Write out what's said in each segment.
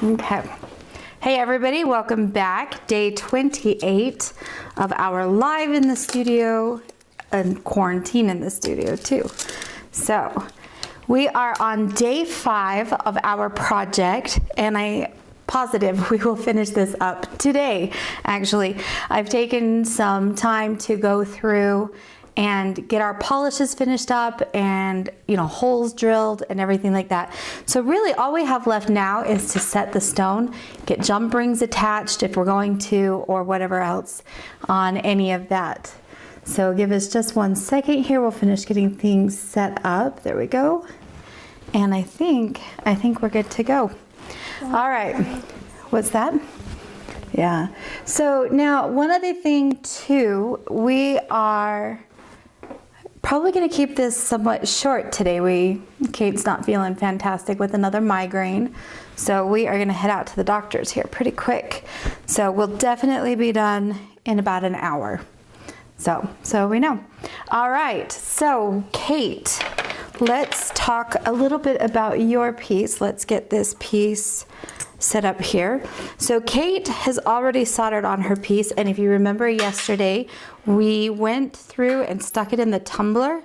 Okay. Hey everybody, welcome back. Day 28 of our live in the studio and quarantine in the studio too. So we are on day 5 of our project, and I'm positive we will finish this up today. Actually, I've taken some time to go through and get our polishes finished up and, you know, holes drilled and everything like that. So really all we have left now is to set the stone, get jump rings attached if we're going to, or whatever else on any of that. So give us just 1 second here. We'll finish getting things set up. There we go. And I think we're good to go. All right. What's that? Yeah. So now one other thing too, we are probably going to keep this somewhat short today. Kate's not feeling fantastic with another migraine, so we are going to head out to the doctor's here pretty quick. So we'll definitely be done in about an hour. So we know. All right, so Kate, let's talk a little bit about your piece. Let's get this piece set up here. So Kate has already soldered on her piece, and if you remember yesterday, we went through and stuck it in the tumbler.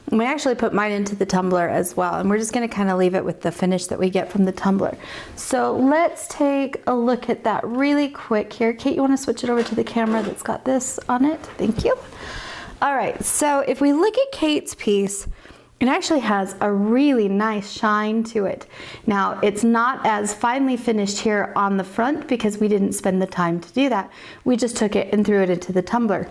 And we actually put mine into the tumbler as well, and we're just going to kind of leave it with the finish that we get from the tumbler. So let's take a look at that really quick here. Kate, you want to switch it over to the camera that's got this on it? Thank you. All right, so if we look at Kate's piece, it actually has a really nice shine to it. Now, it's not as finely finished here on the front because we didn't spend the time to do that. We just took it and threw it into the tumbler.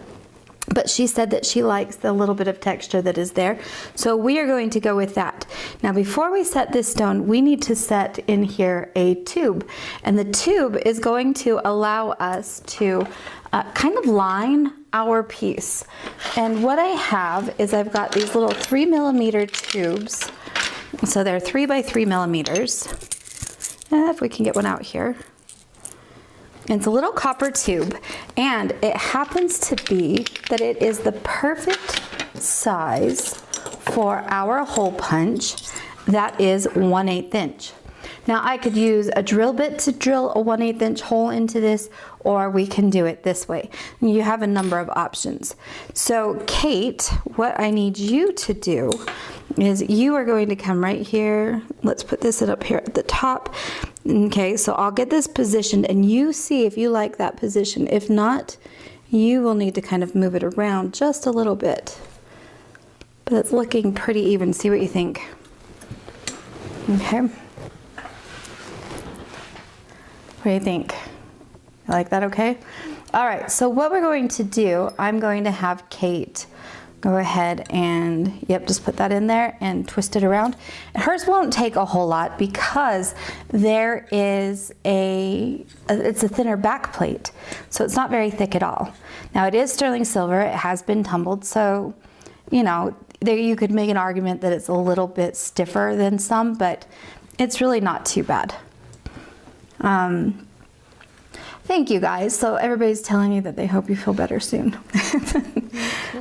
But she said that she likes the little bit of texture that is there. So we are going to go with that. Now, before we set this stone, we need to set in here a tube. And the tube is going to allow us to kind of line our piece. And what I have is I've got these little 3mm tubes. So they're 3 by 3 millimeters. If we can get one out here. It's a little copper tube, and it happens to be that it is the perfect size for our hole punch. That is 1/8 inch. Now I could use a drill bit to drill a 1/8 inch hole into this, or we can do it this way. You have a number of options. So Kate, what I need you to do is you are going to come right here. Let's put this up here at the top. Okay, so I'll get this positioned, and you see if you like that position. If not, you will need to kind of move it around just a little bit. But it's looking pretty even. See what you think. Okay. What do you think? You like that okay? All right, so what we're going to do, I'm going to have Kate go ahead and, yep, just put that in there and twist it around. Hers won't take a whole lot because there is it's a thinner back plate, so it's not very thick at all. Now it is sterling silver, it has been tumbled, so, you know, there you could make an argument that it's a little bit stiffer than some, but it's really not too bad. Thank you guys. So everybody's telling you that they hope you feel better soon.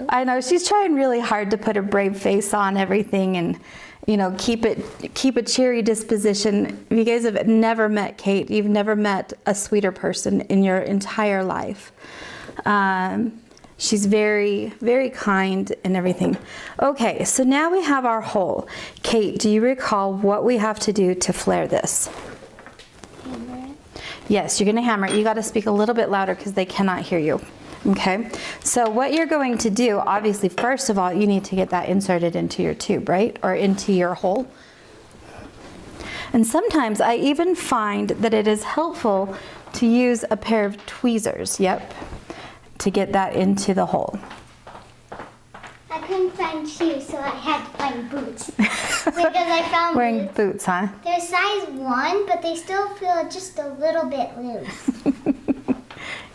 I know she's trying really hard to put a brave face on everything and, you know, keep a cheery disposition. If you guys have never met Kate, you've never met a sweeter person in your entire life. She's very, very kind and everything. Okay, so now we have our hole. Kate, do you recall what we have to do to flare this? Yes, you're going to hammer it. You got to speak a little bit louder because they cannot hear you. Okay, so what you're going to do, obviously, first of all, you need to get that inserted into your tube, right? Or into your hole. And sometimes I even find that it is helpful to use a pair of tweezers, yep, to get that into the hole. I couldn't find shoes, so I had to find boots. Because I found wearing boots, huh? They're size 1, but they still feel just a little bit loose.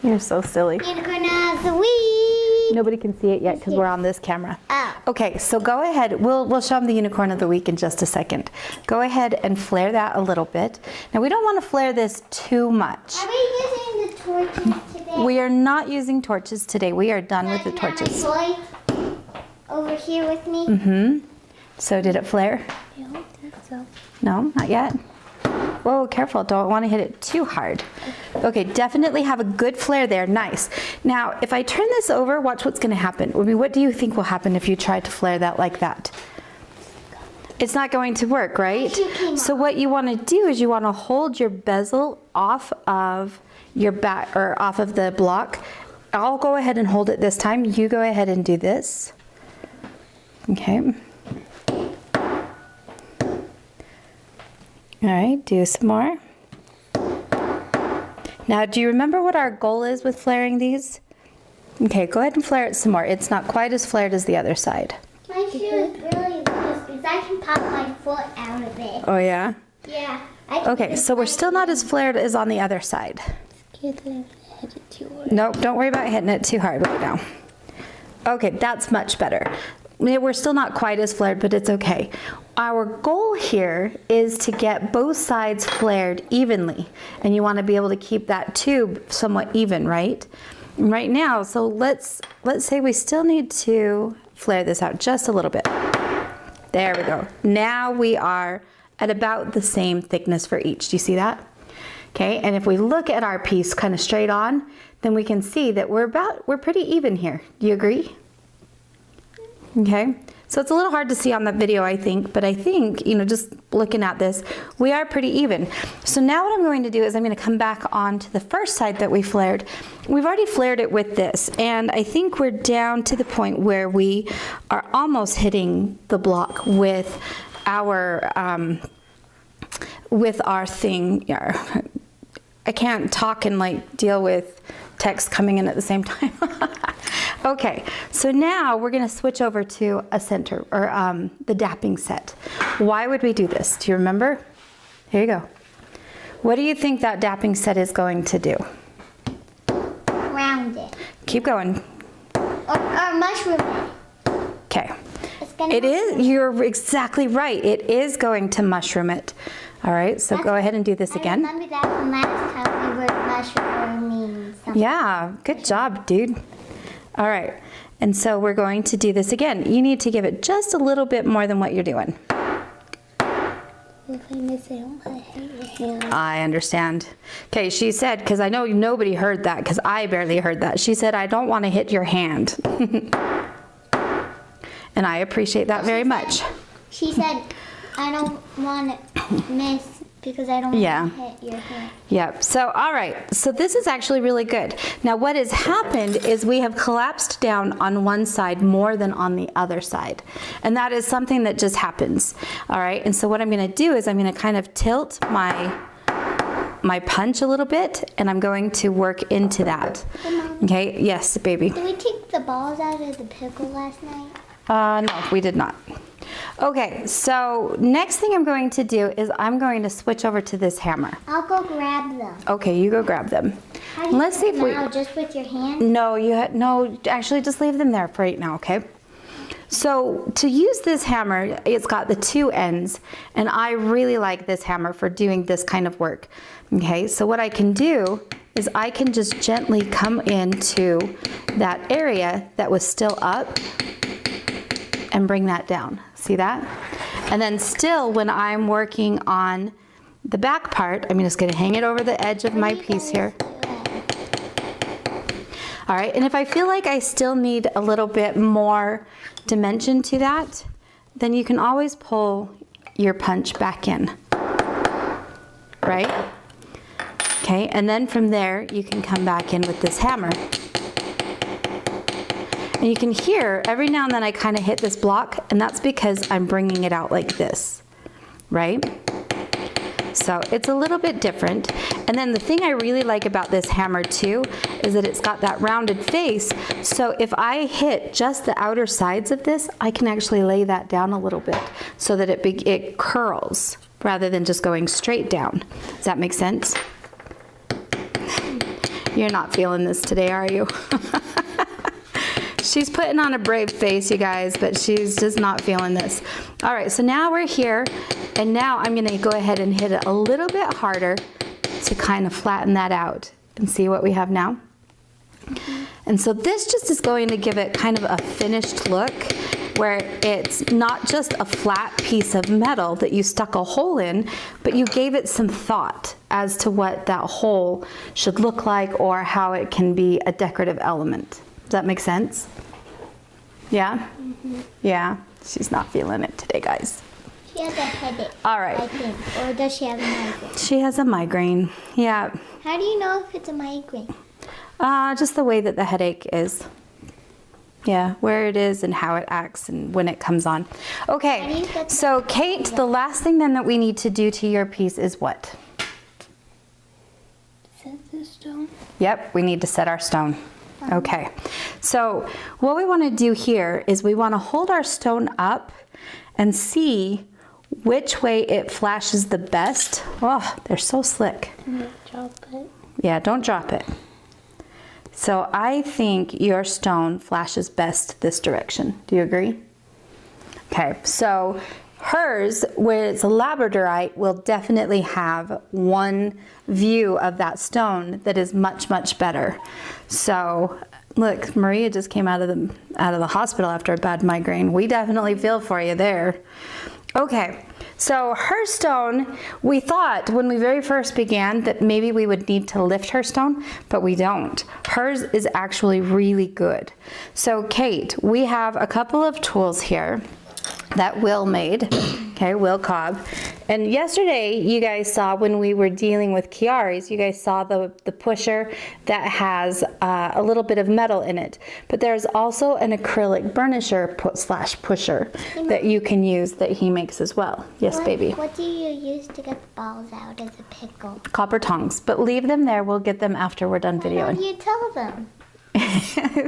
You're so silly. Unicorn of the week. Nobody can see it yet because we're on this camera. Oh. Okay, so go ahead. We'll show them the unicorn of the week in just a second. Go ahead and flare that a little bit. Now we don't want to flare this too much. Are we using the torches today? We are not using torches today. We are done with the torches. My toy over here with me. Mm-hmm. So did it flare? I don't think so. No, not yet. Whoa, careful, don't want to hit it too hard. Okay, definitely have a good flare there, nice. Now, if I turn this over, watch what's gonna happen. I mean, what do you think will happen if you try to flare that like that? It's not going to work, right? So what you wanna do is you wanna hold your bezel off of your back, or off of the block. I'll go ahead and hold it this time. You go ahead and do this. Okay. All right, do some more. Now, do you remember what our goal is with flaring these? Okay, go ahead and flare it some more. It's not quite as flared as the other side. My shoe is really loose because I can pop my foot out of it. Oh, yeah? Yeah. Okay, so we're still not as flared as on the other side. Nope, don't worry about hitting it too hard right now. Okay, that's much better. We're still not quite as flared, but it's okay. Our goal here is to get both sides flared evenly, and you want to be able to keep that tube somewhat even, right? Right now, so let's say we still need to flare this out just a little bit. There we go. Now we are at about the same thickness for each. Do you see that? Okay, and if we look at our piece kind of straight on, then we can see that we're pretty even here. Do you agree? Okay, so it's a little hard to see on that video, I think, but I think, you know, just looking at this, we are pretty even. So now what I'm going to do is I'm going to come back on to the first side that we flared. We've already flared it with this, and I think we're down to the point where we are almost hitting the block with our thing. I can't talk and like deal with text coming in at the same time. Okay, so now we're gonna switch over to a center, or the dapping set. Why would we do this? Do you remember? Here you go. What do you think that dapping set is going to do? Round it. Keep going. Or mushroom it. Okay. It is, you're exactly right. It is going to mushroom it. All right, so go ahead and do this again. I remember that from last time we were mushrooming something. Yeah, good job, dude. All right, and so we're going to do this again. You need to give it just a little bit more than what you're doing. If I miss it, I don't want to hit your hand. I understand. Okay, she said, because I know nobody heard that, because I barely heard that. She said, I don't want to hit your hand. And I appreciate that very much. She said, I don't want to miss because I don't want to hit your hand. Yep. So, all right. So this is actually really good. Now, what has happened is we have collapsed down on one side more than on the other side. And that is something that just happens. All right. And so what I'm going to do is I'm going to kind of tilt my punch a little bit, and I'm going to work into that. Okay. Yes, baby. Did we take the balls out of the pickle last night? No, we did not. Okay, so next thing I'm going to do is I'm going to switch over to this hammer. I'll go grab them. Okay, you go grab them. How do you Let's see if we. just with your hand? No, no. Actually, just leave them there for right now. Okay. So to use this hammer, it's got the two ends, and I really like this hammer for doing this kind of work. Okay, so what I can do is I can just gently come into that area that was still up and bring that down. See that? And then still, when I'm working on the back part, I'm just going to hang it over the edge of my piece here. All right, and if I feel like I still need a little bit more dimension to that, then you can always pull your punch back in, right? Okay, and then from there, you can come back in with this hammer. And you can hear every now and then I kind of hit this block, and that's because I'm bringing it out like this, right? So it's a little bit different. And then the thing I really like about this hammer too is that it's got that rounded face. So if I hit just the outer sides of this, I can actually lay that down a little bit so that it curls rather than just going straight down. Does that make sense? You're not feeling this today, are you? She's putting on a brave face, you guys, but she's just not feeling this. All right, so now we're here, and now I'm gonna go ahead and hit it a little bit harder to kind of flatten that out and see what we have now. And so this just is going to give it kind of a finished look. where it's not just a flat piece of metal that you stuck a hole in, but you gave it some thought as to what that hole should look like or how it can be a decorative element. Does that make sense? Yeah? Mm-hmm. Yeah. She's not feeling it today, guys. She has a headache. All right. I think. Or does she have a migraine? She has a migraine. Yeah. How do you know if it's a migraine? Just the way that the headache is. Yeah, where it is and how it acts and when it comes on. Okay, so Kate, the last thing then that we need to do to your piece is what? Set the stone. Yep, we need to set our stone. Okay, so what we want to do here is we want to hold our stone up and see which way it flashes the best. Oh, they're so slick. Drop it. Yeah, don't drop it. So I think your stone flashes best this direction. Do you agree? Okay, so hers, where it's a labradorite, will definitely have one view of that stone that is much, much better. So look, Maria just came out of the hospital after a bad migraine. We definitely feel for you there. Okay, so her stone, we thought when we very first began that maybe we would need to lift her stone, but we don't. Hers is actually really good. So Kate, we have a couple of tools here that Will made, okay, Will Cobb. And yesterday you guys saw when we were dealing with Chiari's, you guys saw the pusher that has a little bit of metal in it. But there's also an acrylic burnisher / pusher that you can use that he makes as well. Yes, baby. What do you use to get the balls out of the pickle? Copper tongs, but leave them there. We'll get them after we're done videoing. How do you tell them?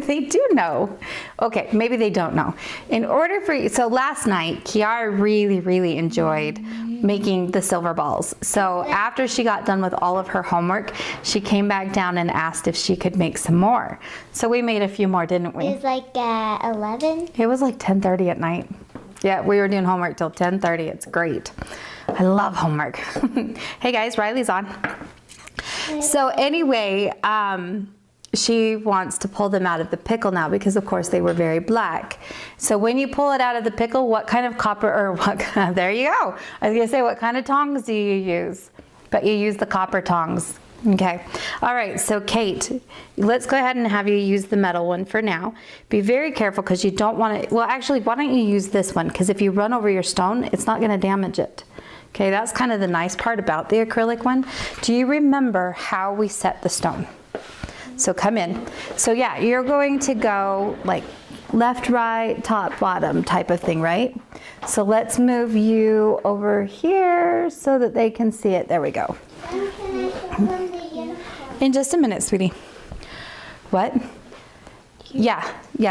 They do know. Okay, maybe they don't know. In order for you, so last night, Kiara really enjoyed making the silver balls. So after she got done with all of her homework, she came back down and asked if she could make some more. So we made a few more, didn't we? It was like 11? It was like 10:30 at night. Yeah, we were doing homework till 10:30. It's great. I love homework. Hey guys, Riley's on. So anyway, she wants to pull them out of the pickle now because of course they were very black. So when you pull it out of the pickle, what kind of copper, or what kind of, there you go. I was gonna say, what kind of tongs do you use? But you use the copper tongs. Okay, all right, so Kate, let's go ahead and have you use the metal one for now. Be very careful because you don't want to, well actually, why don't you use this one? Because if you run over your stone, it's not gonna damage it. Okay, that's kind of the nice part about the acrylic one. Do you remember how we set the stone? So come in. So yeah, you're going to go like left, right, top, bottom type of thing, right? So let's move you over here so that they can see it. There we go. When can I show them the unicorn? In just a minute, sweetie. What? Yeah.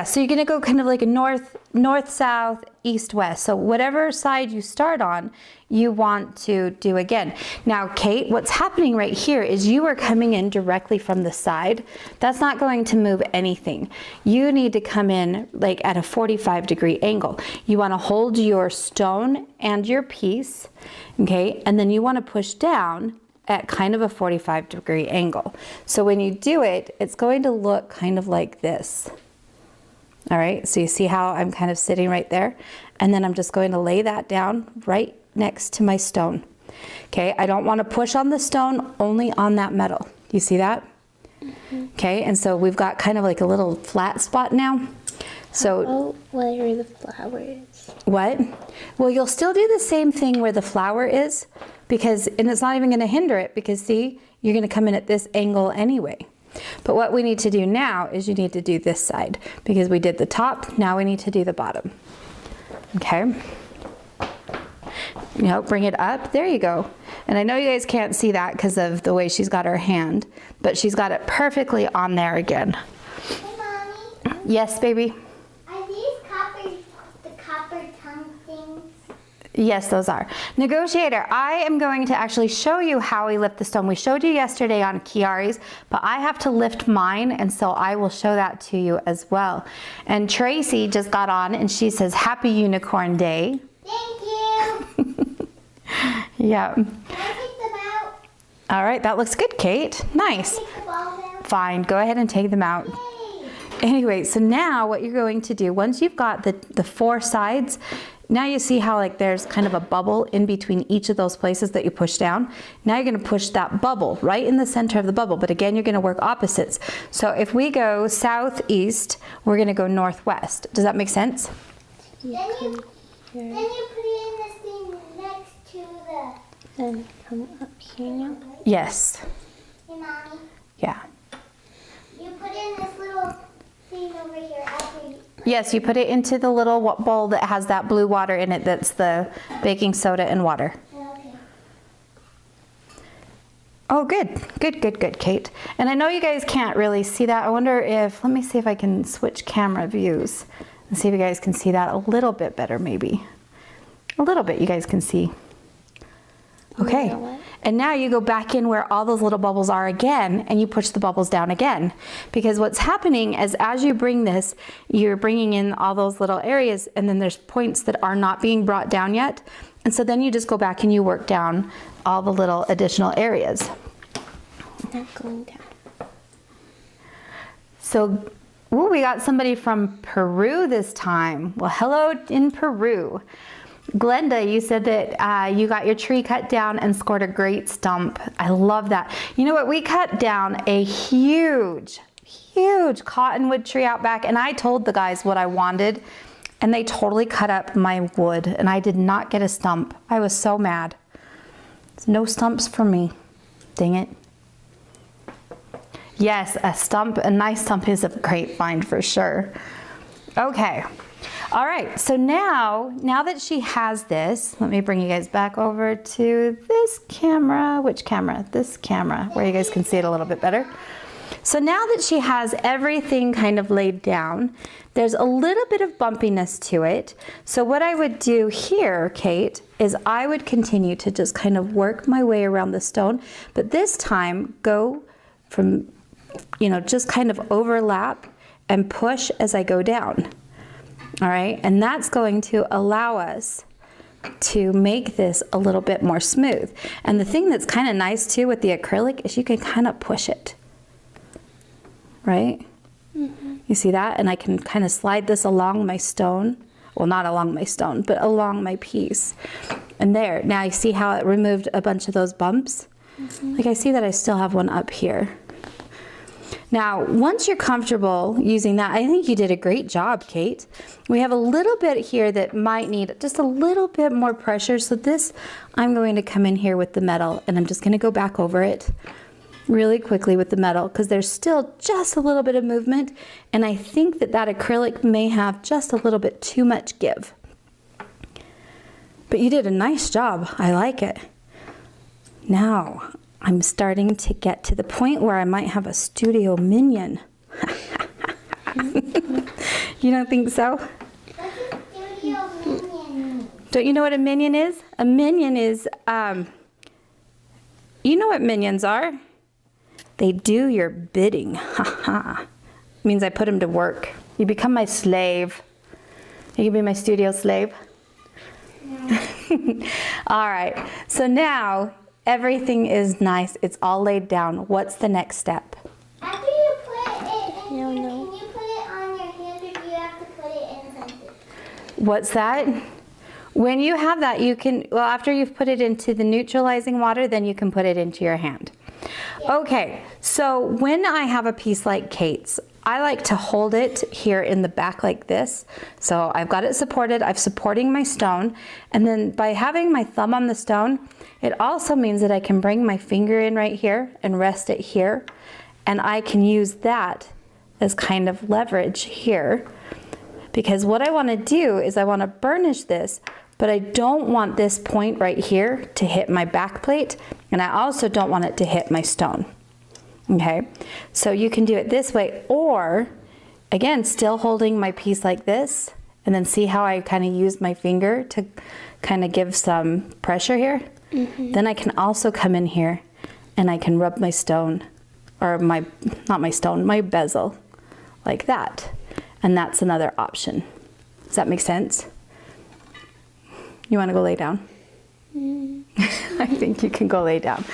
So you're gonna go kind of like a north, south, east, west. So whatever side you start on, you want to do again. Now, Kate, what's happening right here is you are coming in directly from the side. That's not going to move anything. You need to come in like at a 45-degree angle. You want to hold your stone and your piece, okay? And then you want to push down at kind of a 45-degree angle. So when you do it, it's going to look kind of like this. All right, so you see how I'm kind of sitting right there? And then I'm just going to lay that down right next to my stone. Okay, I don't want to push on the stone, only on that metal. You see that? Okay, and so we've got kind of like a little flat spot now. So where the flower is. What? Well, you'll still do the same thing where the flower is, because, and it's not even going to hinder it, because see, you're going to come in at this angle anyway. But what we need to do now is you need to do this side, because we did the top, now we need to do the bottom. Okay? You know, bring it up, there you go. And I know you guys can't see that because of the way she's got her hand, but she's got it perfectly on there again. Hey, Mommy. Yes, baby? Are these the copper tongue things? Yes, those are. Negotiator, I am going to actually show you how we lift the stone. We showed you yesterday on Chiari's, but I have to lift mine, and so I will show that to you as well. And Tracy just got on, and she says, Happy Unicorn Day. Thank you. Yeah. Can I take them out? All right, that looks good, Kate. Nice. Take the balls out? Fine, go ahead and take them out. Yay. Anyway, so now what you're going to do, once you've got the 4 sides, now you see how like there's kind of a bubble in between each of those places that you push down. Now you're going to push that bubble right in the center of the bubble, but again, you're going to work opposites. So if we go southeast, we're going to go northwest. Does that make sense? Then you put it in this thing next to the... Then come up here now. Yes. Hey, Mommy. Yeah. You put in this little thing over here after you... Yes, you put it into the little bowl that has that blue water in it. That's the baking soda and water. Okay. Oh, good. Good, good, good, Kate. And I know you guys can't really see that. I wonder if, let me see if I can switch camera views and see if you guys can see that a little bit better, maybe. A little bit you guys can see. Okay. And now you go back in where all those little bubbles are again, and you push the bubbles down again. Because what's happening is as you bring this, you're bringing in all those little areas, and then there's points that are not being brought down yet. And so then you just go back and you work down all the little additional areas. Not going down. So, ooh, we got somebody from Peru this time. Well, hello in Peru. Glenda, you said that you got your tree cut down and scored a great stump. I love that. You know what? We cut down a huge cottonwood tree out back, and I told the guys what I wanted, and they totally cut up my wood, and I did not get a stump. I was so mad. No stumps for me. Dang it. Yes, a nice stump is a great find for sure. Okay. All right, so now that she has this, let me bring you guys back over to this camera. Which camera? This camera, where you guys can see it a little bit better. So now that she has everything kind of laid down, there's a little bit of bumpiness to it. So what I would do here, Kate, is I would continue to just kind of work my way around the stone, but this time go from, just kind of overlap and push as I go down. All right, and that's going to allow us to make this a little bit more smooth. And the thing that's kind of nice too with the acrylic is you can kind of push it, right? Mm-hmm. You see that? And I can kind of slide this along my stone. Well, not along my stone, but along my piece. And there, now you see how it removed a bunch of those bumps? Mm-hmm. Like I see that I still have one up here. Now, once you're comfortable using that, I think you did a great job, Kate. We have a little bit here that might need just a little bit more pressure. So this, I'm going to come in here with the metal, and I'm just going to go back over it really quickly with the metal because there's still just a little bit of movement. And I think that acrylic may have just a little bit too much give. But you did a nice job. I like it. Now, I'm starting to get to the point where I might have a studio minion. You don't think so? What's a studio minion? Don't you know what a minion is? A minion is, you know what minions are? They do your bidding. Means I put them to work. You become my slave. You can be my studio slave. No. All right, so now, everything is nice. It's all laid down. What's the next step? After you put it in No. can you put it on your hand or do you have to put it in something? What's that? When you have that, you can, well, after you've put it into the neutralizing water, then you can put it into your hand. Yeah. Okay, so when I have a piece like Kate's, I like to hold it here in the back like this. So I've got it supported, I'm supporting my stone, and then by having my thumb on the stone, it also means that I can bring my finger in right here and rest it here, and I can use that as kind of leverage here, because what I want to do is I want to burnish this, but I don't want this point right here to hit my back plate, and I also don't want it to hit my stone. Okay, so you can do it this way, or again, still holding my piece like this, and then see how I kind of use my finger to kind of give some pressure here. Mm-hmm. Then I can also come in here and I can rub my stone, or not my stone, my bezel, like that. And that's another option. Does that make sense? You want to go lay down? Mm. I think you can go lay down.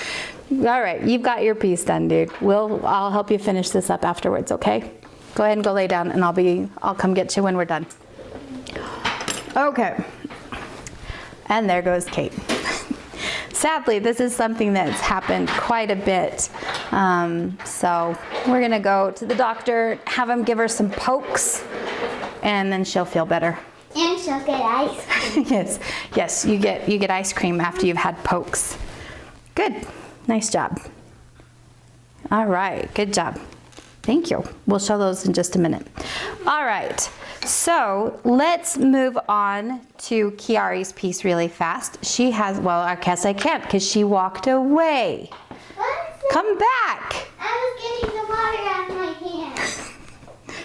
All right, you've got your piece done, dude. I'll help you finish this up afterwards, okay? Go ahead and go lay down and I'll come get you when we're done. Okay. And there goes Kate. Sadly, this is something that's happened quite a bit. So we're gonna go to the doctor, have him give her some pokes, and then she'll feel better. And she'll get ice cream. Yes, you get ice cream after you've had pokes. Good, nice job. All right, good job. Thank you. We'll show those in just a minute. All right, so let's move on to Kiari's piece really fast. She has, well, I guess I can't because she walked away. Come back. I was getting the water out of my hand.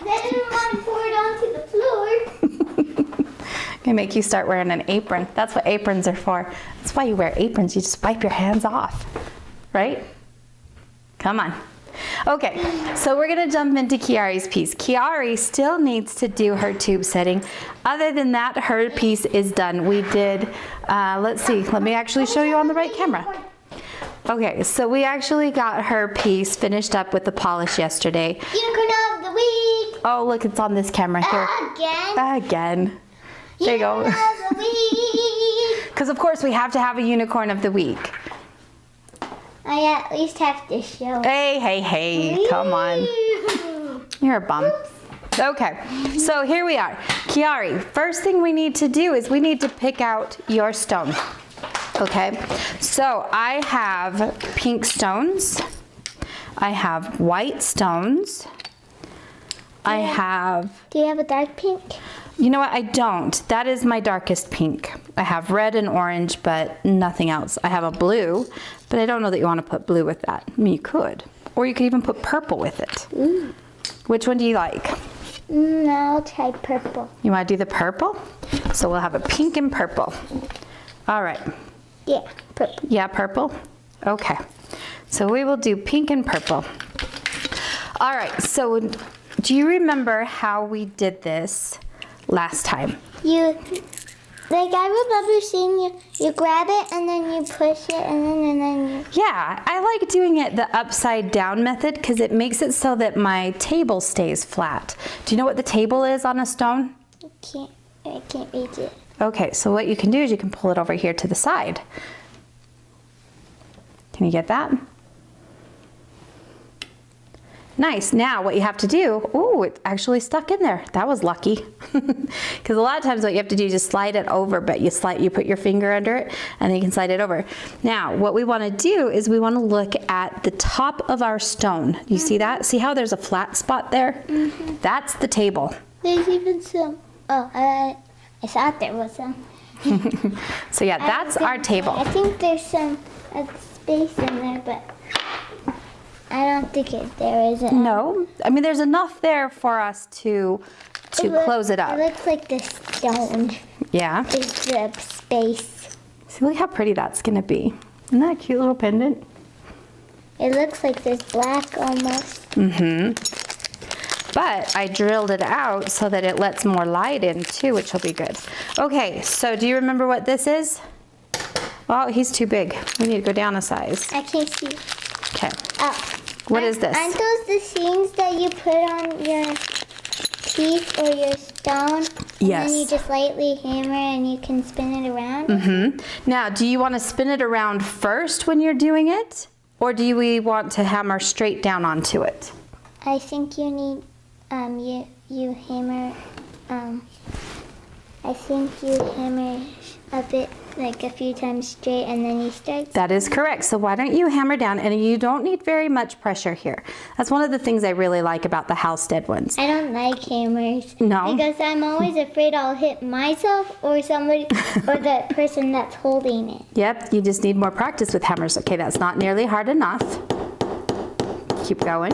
I didn't want to pour it onto the floor. Gonna make you start wearing an apron. That's what aprons are for. That's why you wear aprons. You just wipe your hands off, right? Come on. Okay, so we're gonna jump into Kiari's piece. Kiari still needs to do her tube setting. Other than that, her piece is done. We did, let's see, let me actually show you on the right camera. Okay, so we actually got her piece finished up with the polish yesterday. Unicorn of the week. Oh, look, it's on this camera here. Again. There you go. Unicorn of the week. Because of course we have to have a unicorn of the week. I at least have to show. Hey, come on. You're a bum. Okay, so here we are. Kiari, first thing we need to do is we need to pick out your stone. Okay, so I have pink stones. I have white stones. I have... Do you have a dark pink? You know what? I don't. That is my darkest pink. I have red and orange, but nothing else. I have a blue, but I don't know that you want to put blue with that. I mean, you could. Or you could even put purple with it. Ooh. Which one do you like? I'll try purple. You want to do the purple? So we'll have a pink and purple. All right. Yeah, purple. Yeah, purple? Okay. So we will do pink and purple. All right, so do you remember how we did this last time? I remember seeing you grab it and then you push it and then you... Yeah, I like doing it the upside down method because it makes it so that my table stays flat. Do you know what the table is on a stone? I can't reach it. Okay, so what you can do is you can pull it over here to the side. Can you get that? Nice. Now what you have to do, oh, it actually stuck in there. That was lucky. Because a lot of times what you have to do is just slide it over, but you put your finger under it and then you can slide it over. Now what we want to do is we want to look at the top of our stone. You see that? See how there's a flat spot there? Mm-hmm. That's the table. There's even some, I thought there was some. So yeah, that's our table. I think there's some space in there, but I don't think there isn't. No, I mean there's enough there for us to close it up. It looks like the stone. Yeah. Is the space. See, look how pretty that's gonna be. Isn't that a cute little pendant? It looks like this black almost. Mm-hmm. But I drilled it out so that it lets more light in too, which will be good. Okay, so do you remember what this is? Oh, he's too big. We need to go down a size. I can't see. Okay. What is this? Aren't those the seams that you put on your piece or your stone? Yes. And then you just lightly hammer and you can spin it around? Mm-hmm. Now, do you want to spin it around first when you're doing it? Or do we want to hammer straight down onto it? I think you need, you hammer, I think you hammer a bit, like a few times straight, and then you start. That is correct. So why don't you hammer down, and you don't need very much pressure here. That's one of the things I really like about the Halstead ones. I don't like hammers. No? Because I'm always afraid I'll hit myself or somebody, or the person that's holding it. Yep, you just need more practice with hammers. Okay, that's not nearly hard enough. Keep going.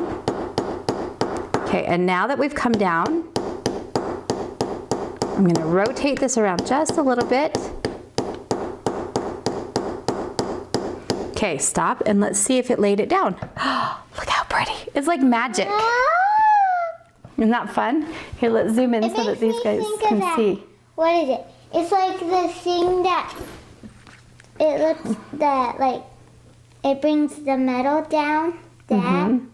Okay, and now that we've come down, I'm gonna rotate this around just a little bit. Okay, stop, and let's see if it laid it down. Look how pretty. It's like magic. Isn't that fun? Here, let's zoom in so that these guys can see. What is it? It's like the thing that, it looks that, like, it brings the metal down. That. Mm-hmm.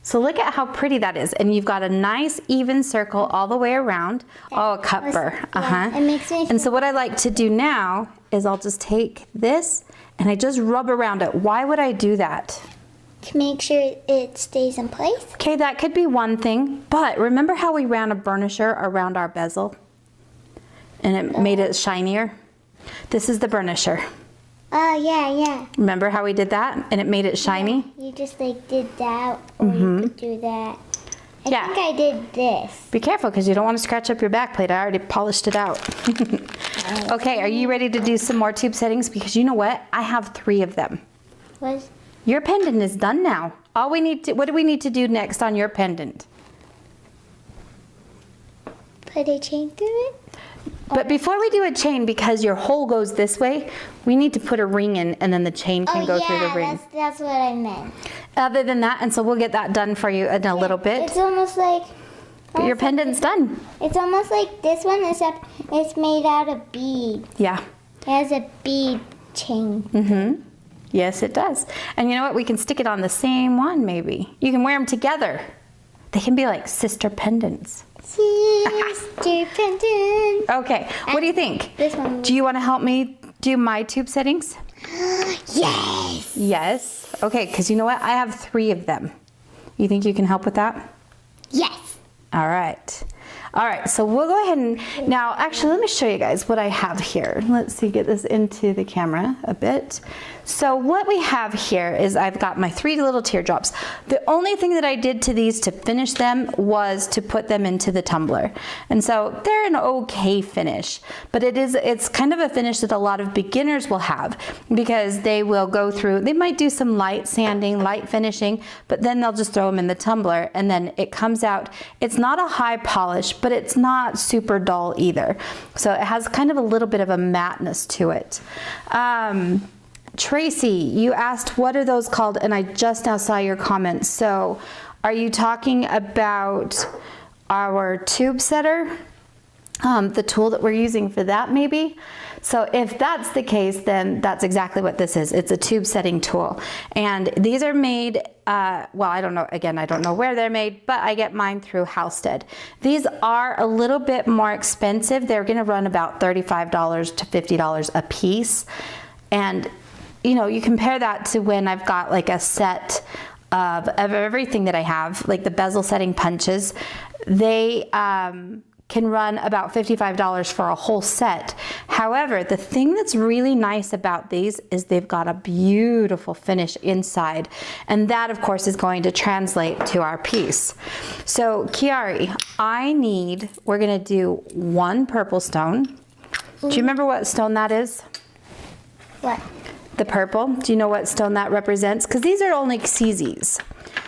So look at how pretty that is. And you've got a nice even circle all the way around. Oh, a cup burr. Yeah, it makes me And so what I like to do now is I'll just take this and I just rub around it. Why would I do that? to make sure it stays in place. Okay, that could be one thing, but remember how we ran a burnisher around our bezel? And it made it shinier? This is the burnisher. Oh, yeah. Remember how we did that and it made it shiny? You just like did that, or you could do that. I think I did this. Be careful because you don't want to scratch up your back plate. I already polished it out. Okay, are you ready to do some more tube settings? Because you know what? I have 3 of them. Your pendant is done now. All we need to, what do we need to do next on your pendant? Put a chain through it? But before we do a chain, because your hole goes this way, we need to put a ring in and then the chain can go through the ring. That's what I meant. Other than that, and so we'll get that done for you in a little bit. It's almost like... But your pendant's done. It's almost like this one, except it's made out of beads. Yeah. It has a bead chain. Mm-hmm. Yes, it does. And you know what? We can stick it on the same one, maybe. You can wear them together. They can be like sister pendants. Sister pendant. Okay, what do you think? This one. Do you want to help me do my tube settings? Yes. Yes. Okay, because you know what? I have 3 of them. You think you can help with that? Yes. All right. All right, so we'll go ahead and, now actually let me show you guys what I have here. Let's see, get this into the camera a bit. So what we have here is I've got my 3 little teardrops. The only thing that I did to these to finish them was to put them into the tumbler. And so they're an okay finish, but it's kind of a finish that a lot of beginners will have because they will go through, they might do some light sanding, light finishing, but then they'll just throw them in the tumbler and then it comes out. It's not a high polish, but it's not super dull either. So it has kind of a little bit of a matteness to it. Tracy, you asked what are those called, and I just now saw your comments. So are you talking about our tube setter? The tool that we're using for that maybe? So if that's the case, then that's exactly what this is. It's a tube setting tool. And these are made, well, I don't know, again, I don't know where they're made, but I get mine through Halstead. These are a little bit more expensive. They're gonna run about $35 to $50 a piece. And you know, you compare that to when I've got like a set of everything that I have, like the bezel setting punches, they can run about $55 for a whole set. However, the thing that's really nice about these is they've got a beautiful finish inside. And that of course is going to translate to our piece. So Kiari, we're gonna do 1 purple stone. Do you remember what stone that is? What? The purple. Do you know what stone that represents? Because these are only CZs.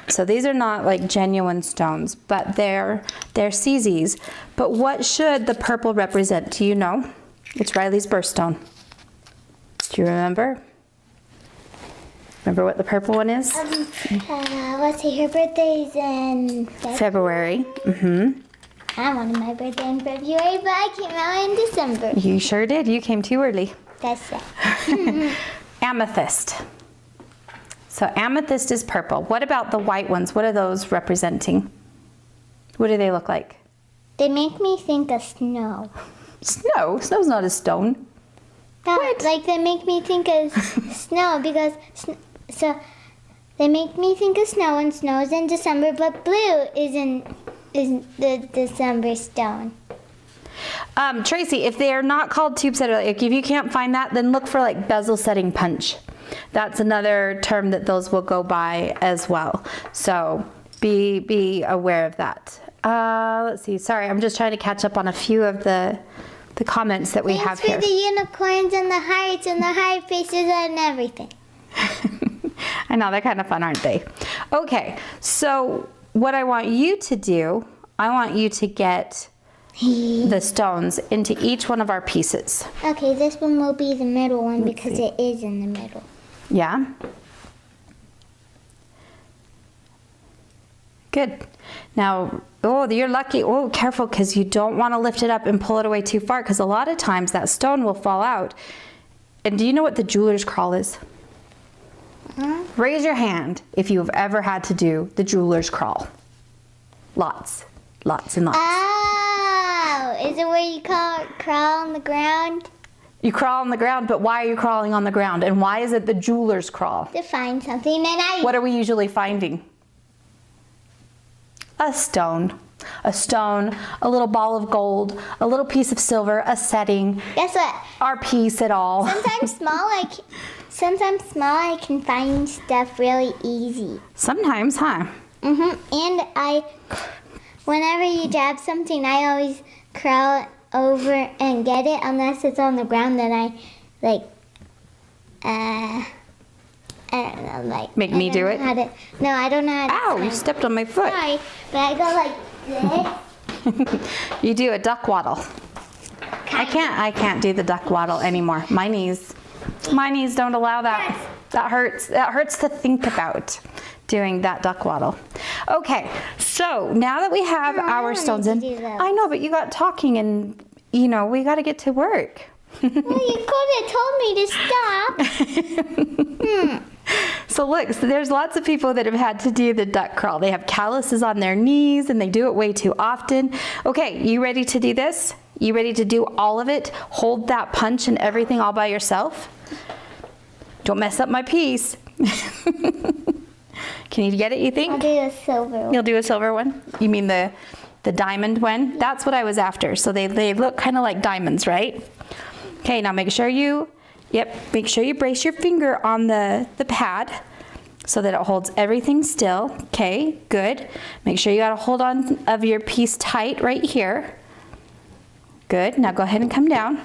So these are not like genuine stones, but they're CZs. But what should the purple represent? Do you know? It's Riley's birthstone. Do you remember? Remember what the purple one is? Let's see, her birthday's in February. Mm-hmm. I wanted my birthday in February, but I came out in December. You sure did. You came too early. That's it. Amethyst. So amethyst is purple. What about the white ones? What are those representing? What do they look like? They make me think of snow. Snow? Snow's not a stone. What? Like they make me think of snow because so they make me think of snow, and snow is in December, but blue isn't the December stone. Tracy, if they are not called tube setter, like if you can't find that, then look for like bezel setting punch. That's another term that those will go by as well. So be aware of that. Let's see. Sorry, I'm just trying to catch up on a few of the comments that we have here. Thanks for the unicorns and the hearts and the heart faces and everything. I know, they're kind of fun, aren't they? Okay, so what I want you to do, I want you to get the stones into each one of our pieces. Okay, this one will be the middle one because it is in the middle. Yeah? Good. Now, oh, you're lucky. Oh, careful, because you don't want to lift it up and pull it away too far, because a lot of times that stone will fall out. And do you know what the jeweler's crawl is? Raise your hand if you've ever had to do the jeweler's crawl. Lots and lots. Oh, is it where you crawl on the ground? You crawl on the ground, but why are you crawling on the ground? And why is it the jeweler's crawl? To find something, and What are we usually finding? A stone. A stone, a little ball of gold, a little piece of silver, a setting. Guess what? Our piece at all. Sometimes small, I can find stuff really easy. Sometimes, huh? And whenever you drop something, I always crawl over and get it. Unless it's on the ground, then I don't know, Make me do it? No, I don't know how to. Ow, you stepped on my foot. Sorry, but I go like this. You do a duck waddle. I can't do the duck waddle anymore. My knees don't allow that. That hurts. That hurts to think about doing that duck waddle. Okay, so now that we have our stones in, I know, but you got talking and we got to get to work. Well, you could have told me to stop. So look, there's lots of people that have had to do the duck crawl. They have calluses on their knees and they do it way too often. Okay, you ready to do this? You ready to do all of it? Hold that punch and everything all by yourself? Don't mess up my piece. Can you get it, you think? I'll do a silver one. You'll do a silver one? You mean the diamond one? That's what I was after. So they look kind of like diamonds, right? Okay, now make sure you brace your finger on the pad so that it holds everything still. Okay, good. Make sure you got a hold on of your piece tight right here. Good, now go ahead and come down.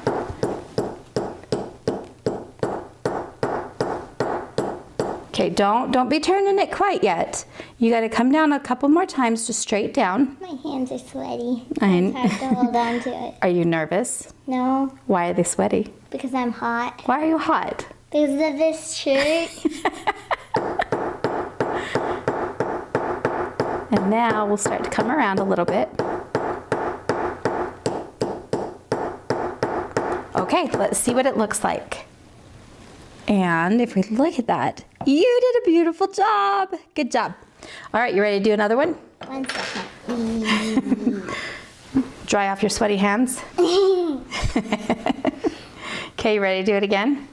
Okay, don't be turning it quite yet. You got to come down a couple more times, just straight down. My hands are sweaty. It's hard to hold on to it. Are you nervous? No. Why are they sweaty? Because I'm hot. Why are you hot? Because of this shirt. And now we'll start to come around a little bit. Okay, let's see what it looks like. And if we look at that, you did a beautiful job. Good job. All right, you ready to do another one? 1 second. Dry off your sweaty hands. Okay, you ready to do it again?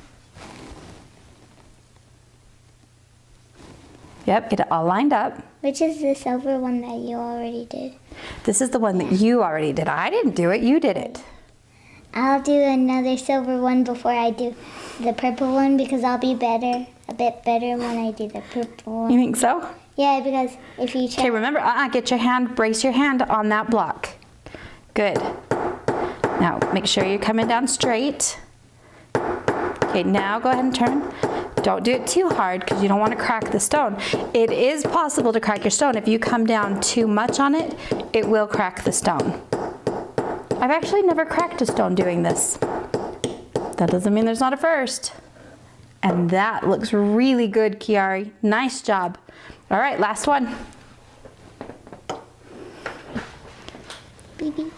Yep, get it all lined up. Which is the silver one that you already did? This is the one that you already did. I didn't do it, you did it. I'll do another silver one before I do the purple one because I'll be better, a bit better when I do the purple one. You think so? Yeah, because if you check... Okay, remember, get your hand, brace your hand on that block. Good. Now, make sure you're coming down straight. Okay, now go ahead and turn. Don't do it too hard because you don't want to crack the stone. It is possible to crack your stone. If you come down too much on it, it will crack the stone. I've actually never cracked a stone doing this. That doesn't mean there's not a first. And that looks really good, Kiari. Nice job. All right, last one. Baby.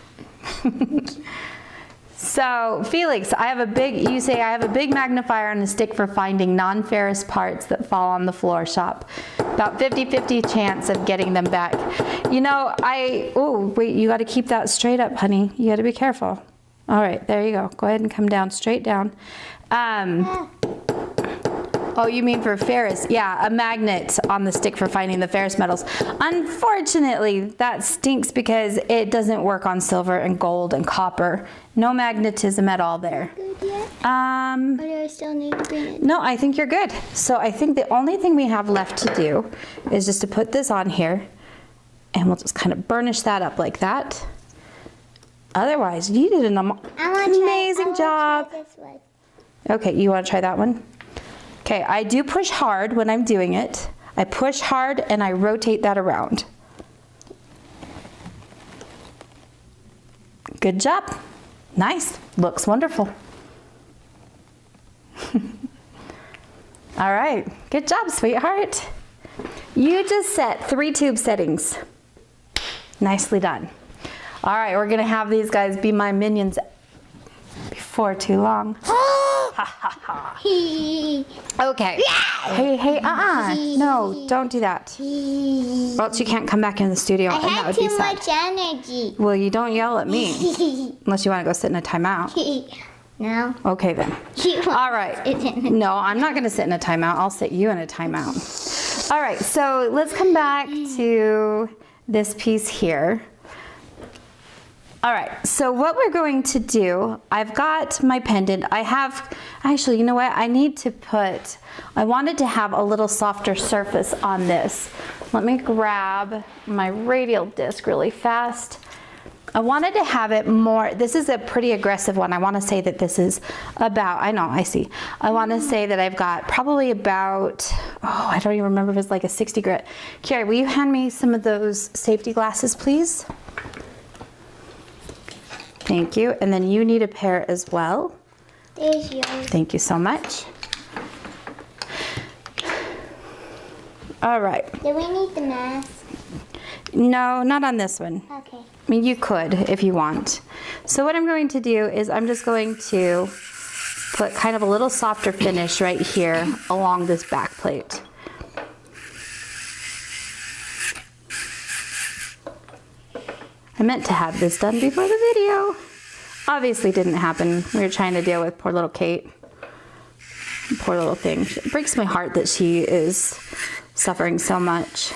So, Felix, you say I have a big magnifier on a stick for finding non-ferrous parts that fall on the floor shop. About 50-50 chance of getting them back. Oh, wait, you got to keep that straight up, honey. You got to be careful. All right, there you go. Go ahead and come down, straight down. Oh, you mean for ferrous? Yeah, a magnet on the stick for finding the ferrous metals. Unfortunately, that stinks because it doesn't work on silver and gold and copper. No magnetism at all there. Good yet? Or do I still need to bring it? No, I think you're good. So I think the only thing we have left to do is just to put this on here and we'll just kind of burnish that up like that. Otherwise, you did an amazing job. Try this one. Okay, you want to try that one? Okay, I do push hard when I'm doing it. I push hard and I rotate that around. Good job. Nice. Looks wonderful. All right. Good job, sweetheart. You just set 3 tube settings. Nicely done. All right, we're going to have these guys be my minions before too long. Ha ha ha. Okay. Hey, no, don't do that. Or else you can't come back in the studio, I and that had would be too sad. much energy. Well, you don't yell at me unless you want to go sit in a timeout. No. Okay then. All right. It No, I'm not going to sit in a timeout. I'll sit you in a timeout. All right, so let's come back to this piece here. All right, so what we're going to do, I've got my pendant. Actually, you know what? I wanted to have a little softer surface on this. Let me grab my radial disc really fast. I wanted to have it more, this is a pretty aggressive one. I want to say that this is about, I want to say that I've got probably about, I don't even remember if it's like a 60 grit. Kiara, will you hand me some of those safety glasses, please? Thank you. And then you need a pair as well. There's yours. Thank you so much. All right. Do we need the mask? No, not on this one. Okay. I mean, you could if you want. So what I'm going to do is I'm just going to put kind of a little softer finish right here along this back plate. I meant to have this done before the video. Obviously didn't happen. We were trying to deal with poor little Kate. Poor little thing. It breaks my heart that she is suffering so much.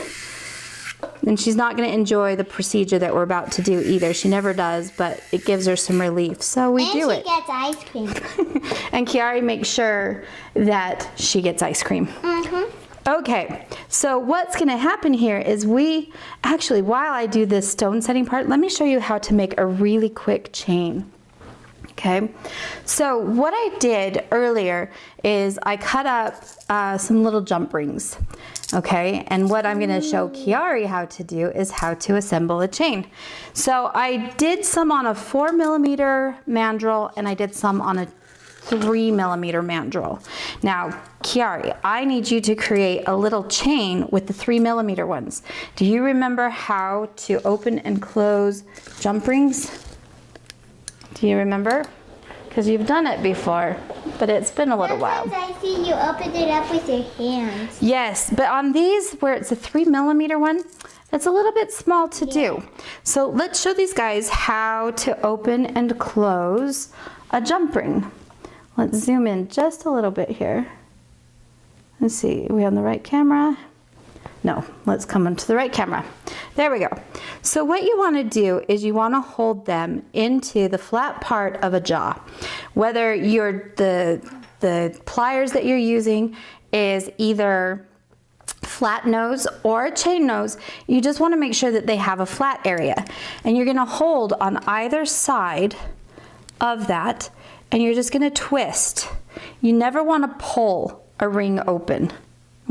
And she's not going to enjoy the procedure that we're about to do either. She never does, but it gives her some relief. So we do it. And she gets ice cream. And Kiara makes sure that she gets ice cream. Mm-hmm. Okay, so what's going to happen here is while I do this stone setting part, let me show you how to make a really quick chain. Okay, so what I did earlier is I cut up some little jump rings. Okay, and what I'm going to show Kiara how to do is how to assemble a chain. So I did some on a 4mm mandrel and I did some on a 3mm mandrel. Now, Kiara, I need you to create a little chain with the 3mm ones. Do you remember how to open and close jump rings? Do you remember? Because you've done it before, but it's been a little while. Sometimes I see you open it up with your hands. Yes, but on these where it's a 3mm one, it's a little bit small to do. So let's show these guys how to open and close a jump ring. Let's zoom in just a little bit here. Let's see, are we on the right camera? No, let's come onto the right camera. There we go. So what you want to do is you want to hold them into the flat part of a jaw. Whether the pliers that you're using is either flat nose or a chain nose, you just want to make sure that they have a flat area. And you're going to hold on either side of that, and you're just going to twist. You never want to pull a ring open.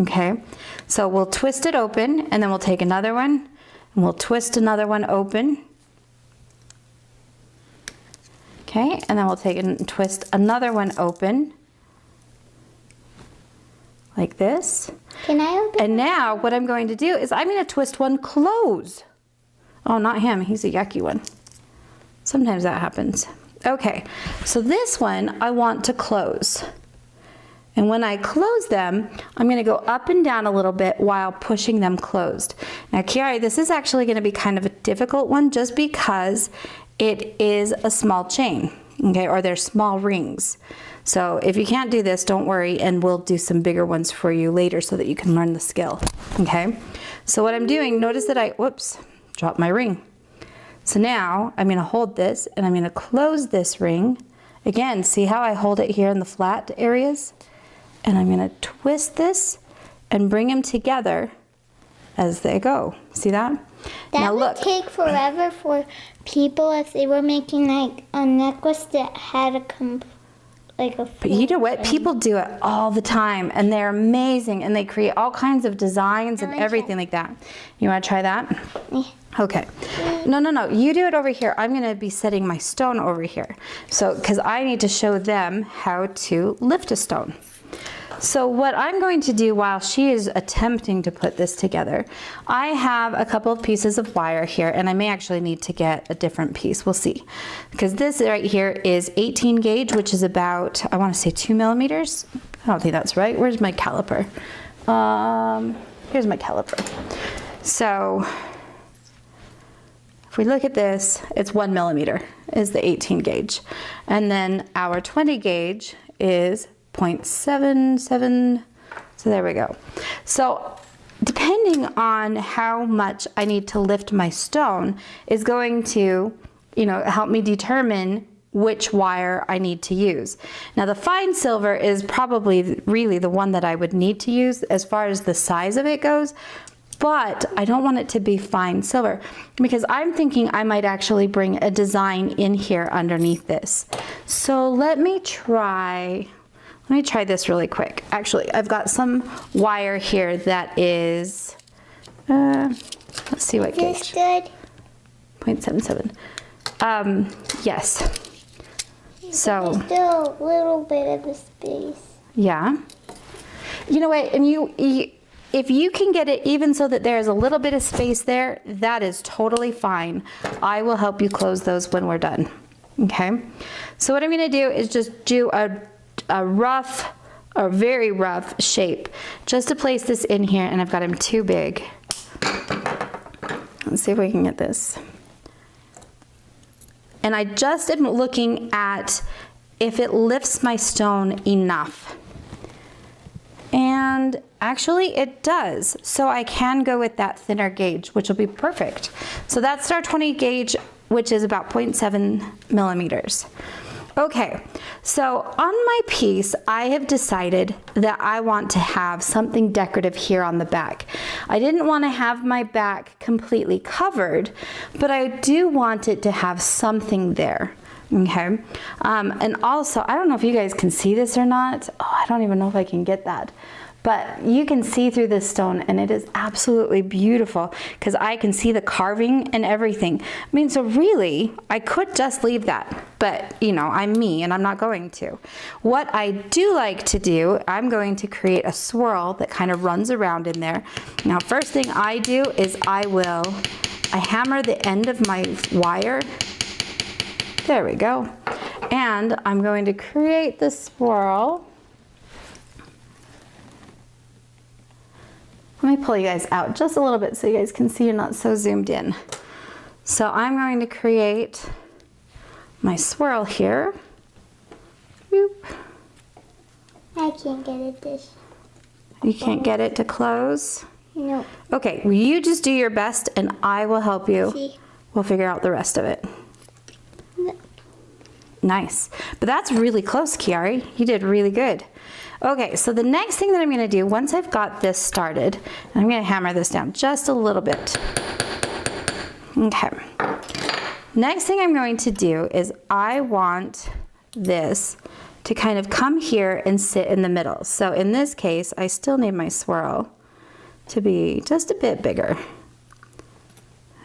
Okay, so we'll twist it open, and then we'll take another one, and we'll twist another one open. Okay, and then we'll take and twist another one open, like this. Can I open? And now what I'm going to do is I'm going to twist one close. Oh, not him, he's a yucky one. Sometimes that happens. Okay, so this one I want to close. And when I close them, I'm going to go up and down a little bit while pushing them closed. Now, Kiara, this is actually going to be kind of a difficult one just because it is a small chain, okay, or they're small rings. So if you can't do this, don't worry, and we'll do some bigger ones for you later so that you can learn the skill, okay? So what I'm doing, notice that I, whoops, dropped my ring. So now I'm going to hold this and I'm going to close this ring. Again, see how I hold it here in the flat areas? And I'm going to twist this and bring them together as they go. See that? That now would look. take forever for people if they were making like a necklace that had a But you know what? People do it all the time, and they're amazing, and they create all kinds of designs and everything like that. You want to try that? Yeah. Okay. No. You do it over here. I'm going to be setting my stone over here. So, because I need to show them how to lift a stone. So what I'm going to do while she is attempting to put this together, I have a couple of pieces of wire here, and I may actually need to get a different piece. We'll see. Because this right here is 18 gauge, which is about, I want to say 2 millimeters. don't think that's right. Where's my caliper? Here's my caliper. So if we look at this, it's 1 millimeter is the 18 gauge. And then our 20 gauge is 0.77. So there we go. So depending on how much I need to lift my stone is going to, help me determine which wire I need to use. Now the fine silver is probably really the one that I would need to use as far as the size of it goes, but I don't want it to be fine silver because I'm thinking I might actually bring a design in here underneath this. So let me try this really quick. Actually, I've got some wire here that is, let's see what gauge. Is this good? 0.77. Yes. So There's still a little bit of a space. yeah. You know what? And if you can get it even so that there's a little bit of space there, that is totally fine. I will help you close those when we're done. Okay. So what I'm going to do is just do a very rough shape just to place this in here, and I've got them too big. Let's see if we can get this. And I just am looking at if it lifts my stone enough. And actually it does. So I can go with that thinner gauge, which will be perfect. So that's our 20 gauge, which is about 0.7 millimeters. Okay, so on my piece, I have decided that I want to have something decorative here on the back. I didn't want to have my back completely covered, but I do want it to have something there. Okay, and also, I don't know if you guys can see this or not. Oh, I don't even know if I can get that. But you can see through this stone, and it is absolutely beautiful because I can see the carving and everything. I mean, so really, I could just leave that, but I'm me and I'm not going to. What I do like to do, I'm going to create a swirl that kind of runs around in there. Now, first thing I do is I hammer the end of my wire. There we go. And I'm going to create the swirl. Let me pull you guys out just a little bit so you guys can see you're not so zoomed in. So I'm going to create my swirl here. Boop. I can't get it this. You can't get it to close? No. Okay, well, you just do your best and I will help you. See? We'll figure out the rest of it. No. Nice. But that's really close, Kiari. You did really good. Okay, so the next thing that I'm going to do, once I've got this started, I'm going to hammer this down just a little bit. Okay. Next thing I'm going to do is I want this to kind of come here and sit in the middle. So in this case, I still need my swirl to be just a bit bigger.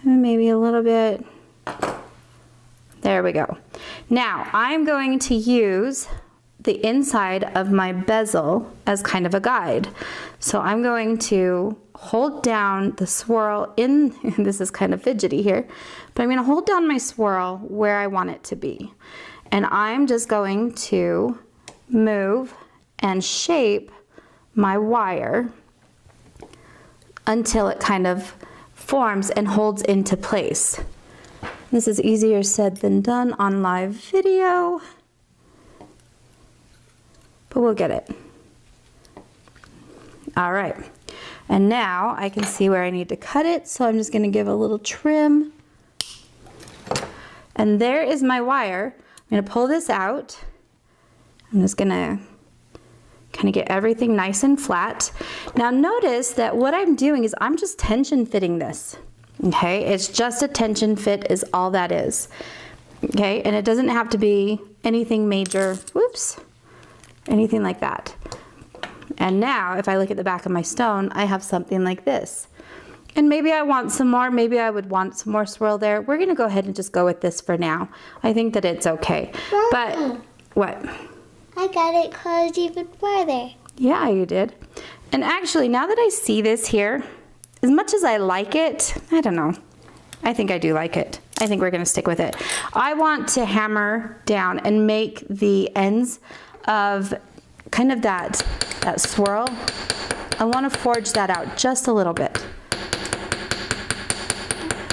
And maybe a little bit. There we go. Now, I'm going to use the inside of my bezel as kind of a guide. So I'm going to hold down the swirl in, this is kind of fidgety here, but I'm going to hold down my swirl where I want it to be. And I'm just going to move and shape my wire until it kind of forms and holds into place. This is easier said than done on live video, but we'll get it. All right, and now I can see where I need to cut it, so I'm just gonna give a little trim. And there is my wire. I'm gonna pull this out. I'm just gonna kind of get everything nice and flat. Now notice that what I'm doing is I'm just tension fitting this. Okay, it's just a tension fit is all that is. Okay, and it doesn't have to be anything major, whoops, anything like that. And now if I look at the back of my stone, I have something like this. And maybe I want some more, maybe I would want some more swirl there. We're gonna go ahead and just go with this for now. I think that it's okay. Mommy, but, what? I got it closed even farther. Yeah, you did. And actually, now that I see this here, as much as I like it, I don't know. I think I do like it. I think we're gonna stick with it. I want to hammer down and make the ends of kind of that swirl. I want to forge that out just a little bit.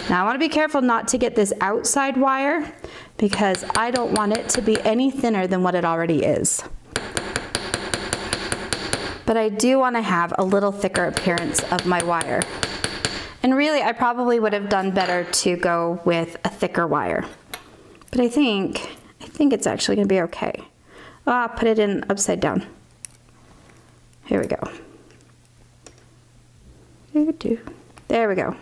Now I want to be careful not to get this outside wire because I don't want it to be any thinner than what it already is. But I do want to have a little thicker appearance of my wire. And really, I probably would have done better to go with a thicker wire. But I think it's actually going to be okay. Ah, put it in upside down. Here we go. There we go.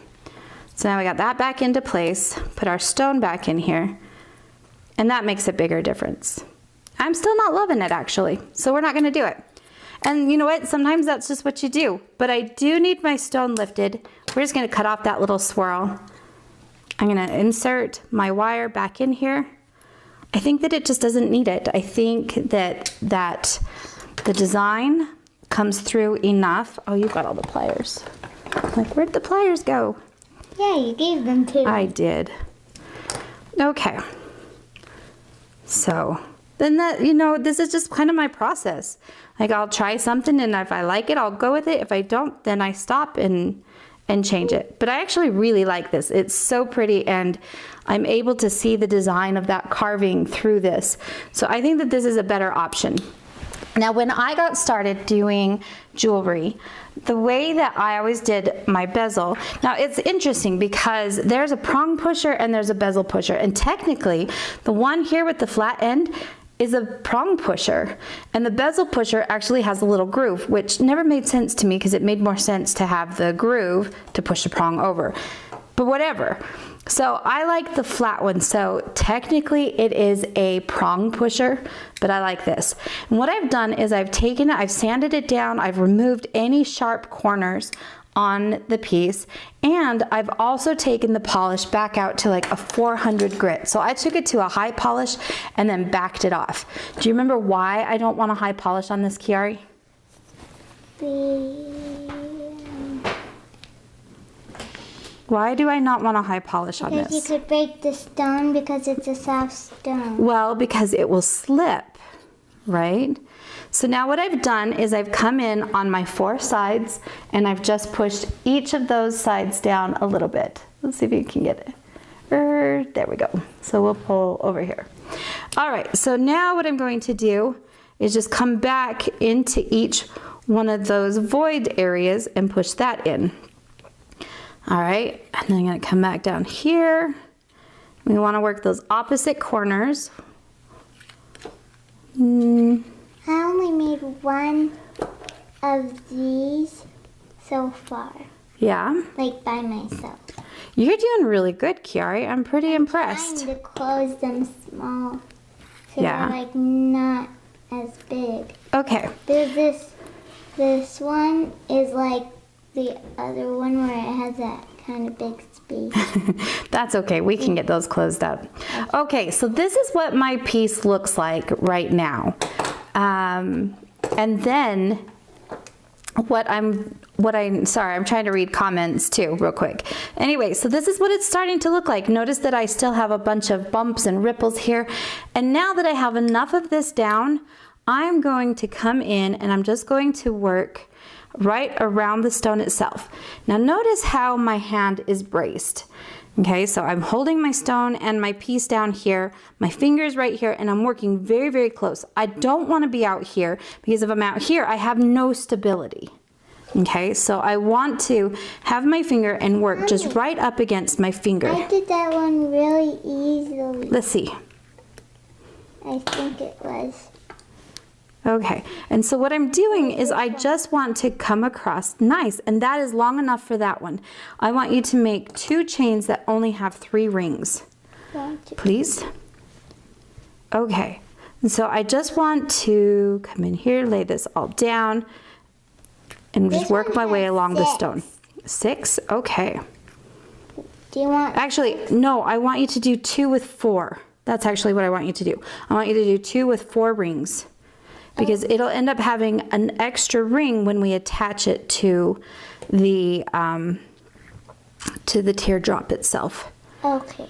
So now we got that back into place, put our stone back in here, and that makes a bigger difference. I'm still not loving it actually, so we're not gonna do it. And you know what, sometimes that's just what you do, but I do need my stone lifted. We're just gonna cut off that little swirl. I'm gonna insert my wire back in here. I think that it just doesn't need it. I think that the design comes through enough. Oh, you got all the pliers. Like, where'd the pliers go? Yeah, you gave them to me. I did. Okay. So then that, you know, this is just kind of my process. Like, I'll try something, and if I like it, I'll go with it. If I don't, then I stop and change it. But I actually really like this. It's so pretty, and I'm able to see the design of that carving through this. So I think that this is a better option. Now, when I got started doing jewelry, the way that I always did my bezel, now it's interesting because there's a prong pusher and there's a bezel pusher, and technically the one here with the flat end is a prong pusher, and the bezel pusher actually has a little groove, which never made sense to me because it made more sense to have the groove to push the prong over, but whatever. So I like the flat one, so technically it is a prong pusher, but I like this. And what I've done is I've taken it, I've sanded it down, I've removed any sharp corners on the piece, and I've also taken the polish back out to like a 400 grit. So I took it to a high polish and then backed it off. Do you remember why I don't want a high polish on this, Kiari? Why do I not want a high polish on this? Because you could break the stone because it's a soft stone. Well, because it will slip, right? So now what I've done is I've come in on my 4 sides and I've just pushed each of those sides down a little bit. Let's see if you can get it. There we go. So we'll pull over here. All right, so now what I'm going to do is just come back into each one of those void areas and push that in. All right, and then I'm gonna come back down here. We wanna work those opposite corners. I only made one of these so far. Yeah? Like by myself. You're doing really good, Kiari. I'm pretty impressed. Trying to close them small so Yeah. they're like not as big. Okay. There's this one is like the other one where it has that kind of big space. That's okay. We can get those closed up. Okay, so this is what my piece looks like right now. And then sorry, I'm trying to read comments too real quick. Anyway, so this is what it's starting to look like. Notice that I still have a bunch of bumps and ripples here. And now that I have enough of this down, I'm going to come in and I'm just going to work right around the stone itself. Now notice how my hand is braced. Okay, so I'm holding my stone and my piece down here, my fingers right here, and I'm working very, very close. I don't want to be out here because if I'm out here, I have no stability. Okay, so I want to have my finger and work just right up against my finger. I did that one really easily. Let's see. I think it was. Okay, and so what I'm doing is I just want to come across, nice, and that is long enough for that one. I want you to make 2 chains that only have 3 rings, please. Okay, and so I just want to come in here, lay this all down, and just work my way along the stone. 6, okay. Do you want? Actually, no, I want you to do 2 with 4. That's actually what I want you to do. I want you to do 2 with 4 rings. Because it'll end up having an extra ring when we attach it to the teardrop itself. Okay.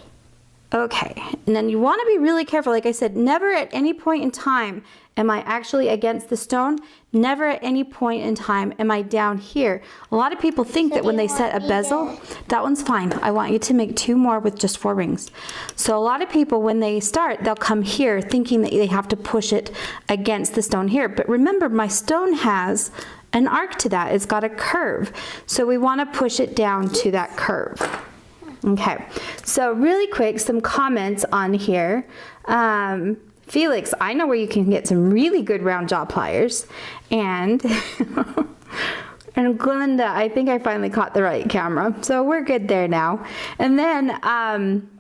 Okay, and then you want to be really careful. Like I said, never at any point in time am I actually against the stone. Never at any point in time am I down here. A lot of people think that when they set a bezel, that one's fine. I want you to make 2 more with just 4 rings. So a lot of people, when they start, they'll come here thinking that they have to push it against the stone here. But remember, my stone has an arc to that. It's got a curve. So we want to push it down to that curve. Okay, so really quick, some comments on here. Felix, I know where you can get some really good round jaw pliers. And, and Glinda, I think I finally caught the right camera. So we're good there now. And then,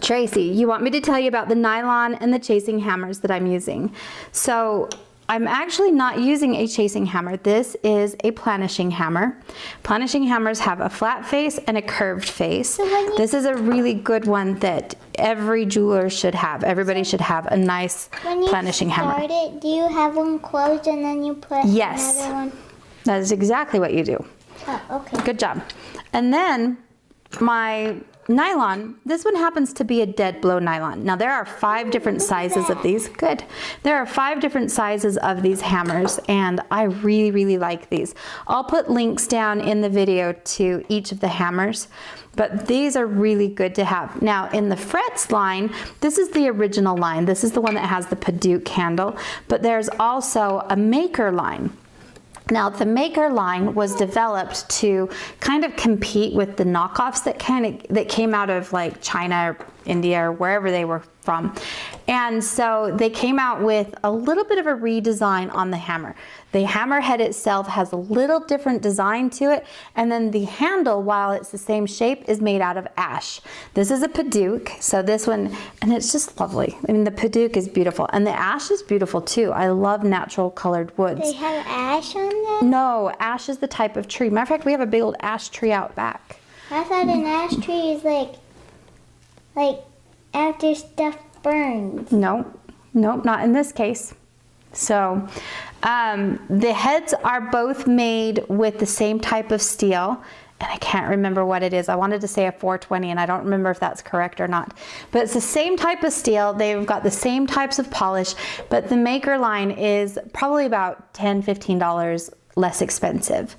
Tracy, you want me to tell you about the nylon and the chasing hammers that I'm using. So I'm actually not using a chasing hammer. This is a planishing hammer. Planishing hammers have a flat face and a curved face. So this is a really good one that every jeweler should have. Everybody should have a nice planishing hammer. When you start it, do you have one closed and then you put another one? That is exactly what you do. Oh, okay. Good job. And then my nylon, this one happens to be a dead blow nylon. Now there are 5 different sizes of these. Good. There are 5 different sizes of these hammers, and I really like these. I'll put links down in the video to each of the hammers, but these are really good to have. Now in the frets line, this is the original line. This is the one that has the Pendant handle, but there's also a maker line. Now the maker line was developed to kind of compete with the knockoffs that came out of like China or India or wherever they were from. And so they came out with a little bit of a redesign on the hammer. The hammer head itself has a little different design to it, and then the handle, while it's the same shape, is made out of ash. This is a Pendant, so this one, and it's just lovely. I mean, the Pendant is beautiful, and the ash is beautiful too. I love natural colored woods. They have ash on them? No, ash is the type of tree. Matter of fact, we have a big old ash tree out back. I thought an ash tree is like after stuff burns. No, not in this case. So the heads are both made with the same type of steel, and I can't remember what it is. I wanted to say a 420, and I don't remember if that's correct or not. But it's the same type of steel. They've got the same types of polish, but the maker line is probably about $10, $15 less expensive.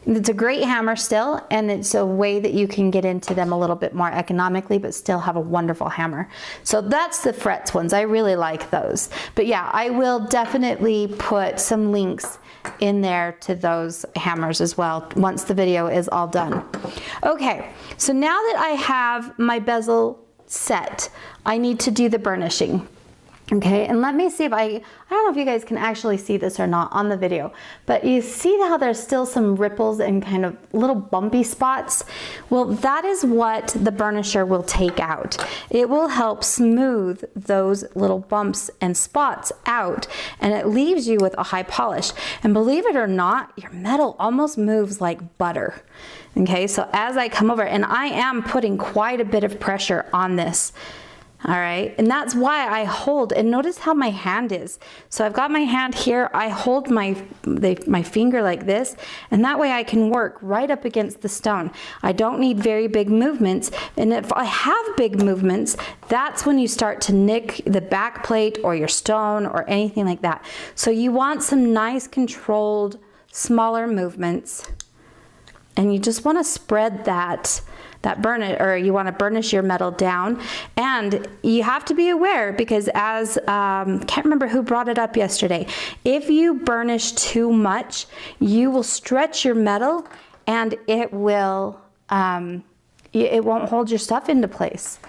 It's a great hammer still, and it's a way that you can get into them a little bit more economically, but still have a wonderful hammer. So that's the frets ones. I really like those. But yeah, I will definitely put some links in there to those hammers as well once the video is all done. Okay, so now that I have my bezel set, I need to do the burnishing. Okay, and let me see if I don't know if you guys can actually see this or not on the video, but you see how there's still some ripples and kind of little bumpy spots? Well, that is what the burnisher will take out. It will help smooth those little bumps and spots out, and it leaves you with a high polish. And believe it or not, your metal almost moves like butter. Okay, so as I come over, and I am putting quite a bit of pressure on this. All right, and that's why I hold, and notice how my hand is. So I've got my hand here, I hold my finger like this, and that way I can work right up against the stone. I don't need very big movements, and if I have big movements, that's when you start to nick the back plate or your stone or anything like that. So you want some nice controlled, smaller movements, and you just want to spread that burnish, or you want to burnish your metal down. And you have to be aware, because as can't remember who brought it up yesterday, if you burnish too much, you will stretch your metal, and it will it won't hold your stuff into place.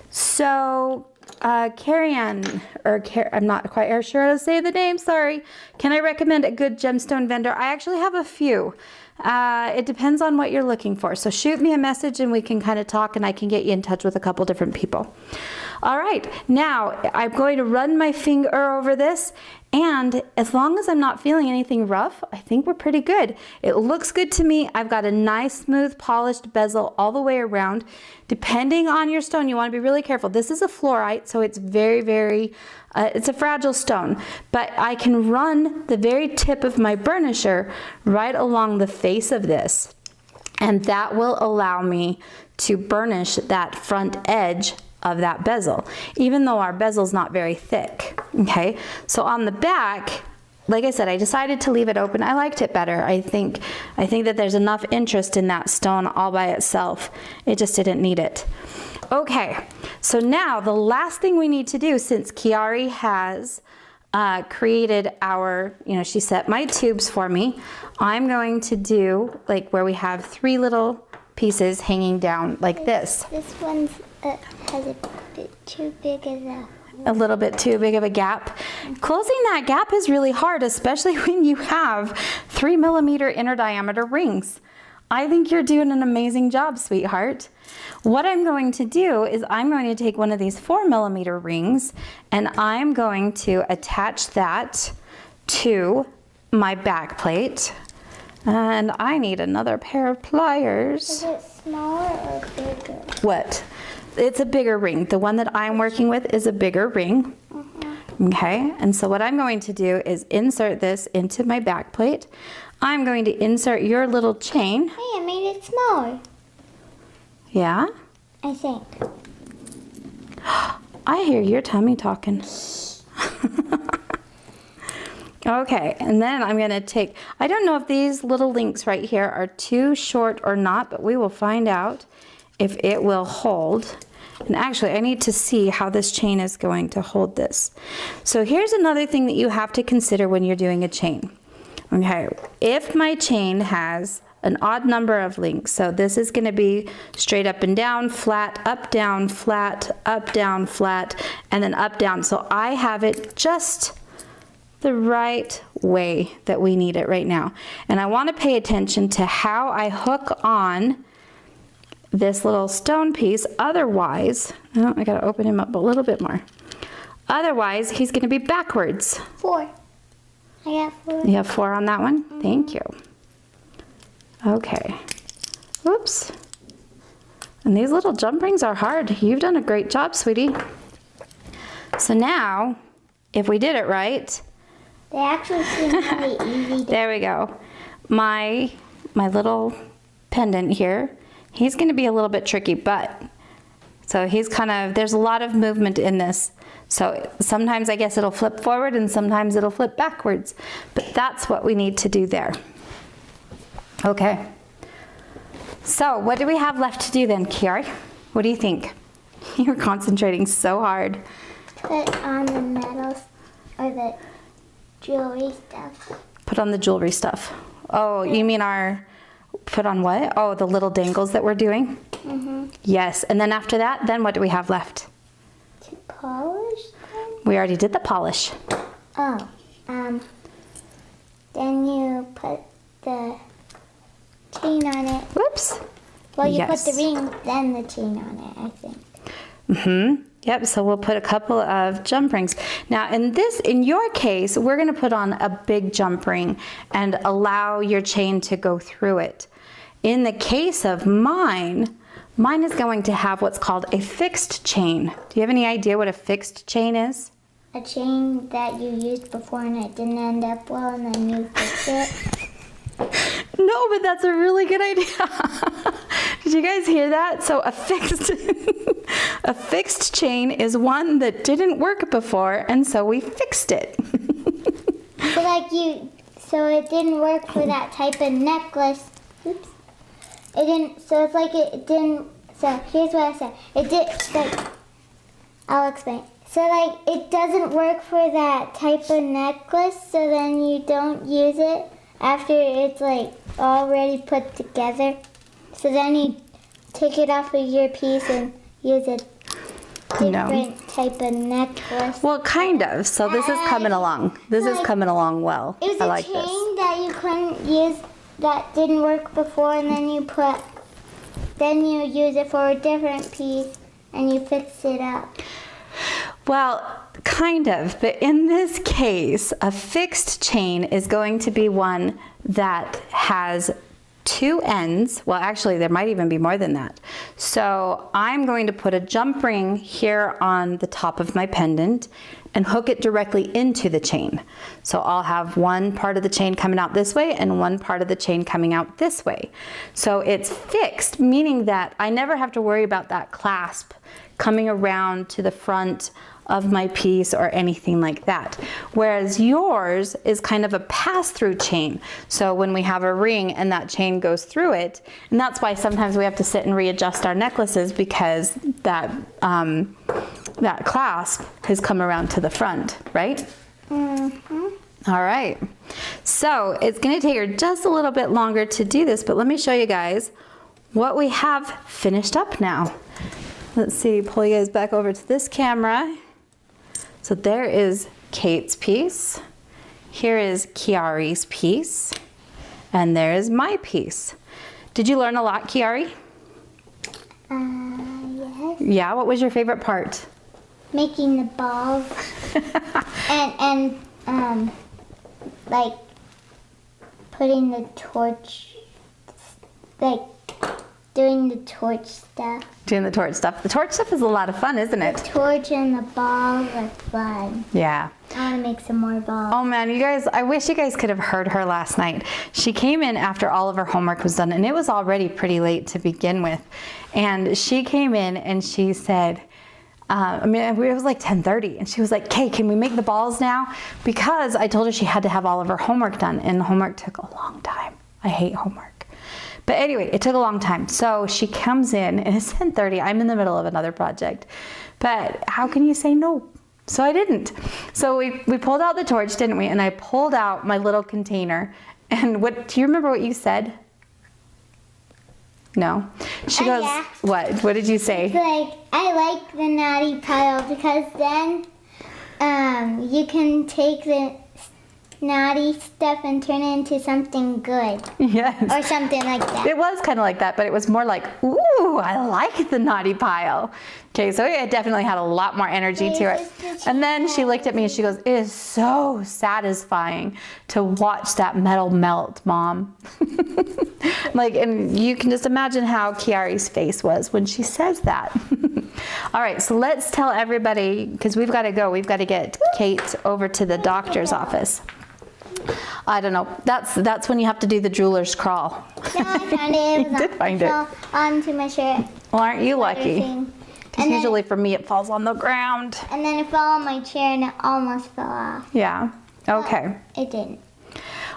So Carrie-Ann, I'm not quite sure how to say the name, sorry. Can I recommend a good gemstone vendor? I actually have a few. It depends on what you're looking for. So shoot me a message and we can kind of talk, and I can get you in touch with a couple different people. All right, now I'm going to run my finger over this, and as long as I'm not feeling anything rough, I think we're pretty good. It looks good to me. I've got a nice, smooth, polished bezel all the way around. Depending on your stone, you want to be really careful. This is a fluorite, so it's very, it's a fragile stone, but I can run the very tip of my burnisher right along the face of this, and that will allow me to burnish that front edge of that bezel, even though our bezel's not very thick, okay? So on the back, like I said, I decided to leave it open. I liked it better. I think that there's enough interest in that stone all by itself. It just didn't need it. Okay, so now the last thing we need to do, since Kiari has created our, she set my tubes for me, I'm going to do like where we have 3 little pieces hanging down like this. This one has a bit too big of a little bit too big of a gap. Closing that gap is really hard, especially when you have 3 millimeter inner diameter rings. I think you're doing an amazing job, sweetheart. What I'm going to do is I'm going to take one of these 4 millimeter rings and I'm going to attach that to my back plate. And I need another pair of pliers. Is it smaller or bigger? What? It's a bigger ring. The one that I'm working with is a bigger ring. Okay, and so what I'm going to do is insert this into my back plate. I'm going to insert your little chain. Hey, I made it smaller. Yeah? I think. I hear your tummy talking. Okay, and then I'm going to take, I don't know if these little links right here are too short or not, but we will find out if it will hold. And actually, I need to see how this chain is going to hold this. So here's another thing that you have to consider when you're doing a chain. Okay, if my chain has an odd number of links, so this is going to be straight up and down, flat, up, down, flat, and then up, down. So I have it just the right way that we need it right now. And I want to pay attention to how I hook on this little stone piece. Otherwise, oh, I got to open him up a little bit more. Otherwise, he's going to be backwards. 4. I got 4. You have 4 on that one? Thank you. Okay. Oops. And these little jump rings are hard. You've done a great job, sweetie. So now, if we did it right, They actually seem really easy. There we go. My little pendant here, he's going to be a little bit tricky, but so he's kind of, there's a lot of movement in this. So sometimes I guess it'll flip forward and sometimes it'll flip backwards, but that's what we need to do there. Okay. So what do we have left to do then, Kiari? What do you think? You're concentrating so hard. Put on the metals or the jewelry stuff. Put on the jewelry stuff. Oh, you mean put on what? Oh, the little dangles that we're doing? Mm-hmm. Yes, and then after that, then what do we have left? To polish them? We already did the polish. Oh, then you put the chain on it. Whoops. Well, you Yes. put the ring, then the chain on it, I think. Mm-hmm. Yep, so we'll put a couple of jump rings. Now in your case, we're gonna put on a big jump ring and allow your chain to go through it. In the case of mine is going to have what's called a fixed chain. Do you have any idea what a fixed chain is? A chain that you used before and it didn't end up well and then you fixed it. No, but that's a really good idea. Did you guys hear that? So a fixed chain is one that didn't work before, and so we fixed it. So it didn't work for that type of necklace. Oops. It didn't. So it's like it didn't. So here's what I said. It did. Like, I'll explain. So like it doesn't work for that type of necklace. So then you don't use it after it's like already put together. So then you take it off of your piece and use a different type of necklace. Well, kind of. So this is coming along. This is coming along well. It was I a like chain this. that you couldn't use that didn't work before, and then you use it for a different piece and you fix it up. Well, kind of, but in this case, a fixed chain is going to be one that has 2 ends. Well, actually, there might even be more than that. So I'm going to put a jump ring here on the top of my pendant and hook it directly into the chain. So I'll have one part of the chain coming out this way and one part of the chain coming out this way. So it's fixed, meaning that I never have to worry about that clasp coming around to the front of my piece or anything like that. Whereas yours is kind of a pass-through chain. So when we have a ring and that chain goes through it, and that's why sometimes we have to sit and readjust our necklaces, because that that clasp has come around to the front, right? Mm-hmm. All right. So it's gonna take her just a little bit longer to do this, but let me show you guys what we have finished up now. Let's see, pull you guys back over to this camera. So there is Kate's piece, here is Kiari's piece, and there is my piece. Did you learn a lot, Kiari? Yes. Yeah, what was your favorite part? Making the balls and like putting the torch, like doing the torch stuff. Doing the torch stuff. The torch stuff is a lot of fun, isn't it? The torch and the balls are fun. Yeah. I want to make some more balls. Oh man, you guys, I wish you guys could have heard her last night. She came in after all of her homework was done, and it was already pretty late to begin with. And she came in and she said, it was like 10:30, and she was like, "Kay, can we make the balls now?" Because I told her she had to have all of her homework done, and homework took a long time. I hate homework. But anyway, it took a long time. So she comes in, and it's 10:30. I'm in the middle of another project. But how can you say no? So I didn't. So we pulled out the torch, didn't we? And I pulled out my little container. And do you remember what you said? No. She goes, yeah. What? What did you say? It's like, I like the naughty pile because then you can take the naughty stuff and turn it into something good. Yes. Or something like that. It was kind of like that, but it was more like, ooh, I like the naughty pile. Okay, so it definitely had a lot more energy to it. And then she looked at me and she goes, "It is so satisfying to watch that metal melt, Mom." Like, and you can just imagine how Kiari's face was when she says that. All right, so let's tell everybody, because we've got to go. We've got to get Kate over to the doctor's office. I don't know. That's when you have to do the jeweler's crawl. No, I found it. You did find it. Fell onto my shirt. Well, aren't you lucky? And Because usually for me it falls on the ground. And then it fell on my chair and it almost fell off. Yeah. Okay. It didn't.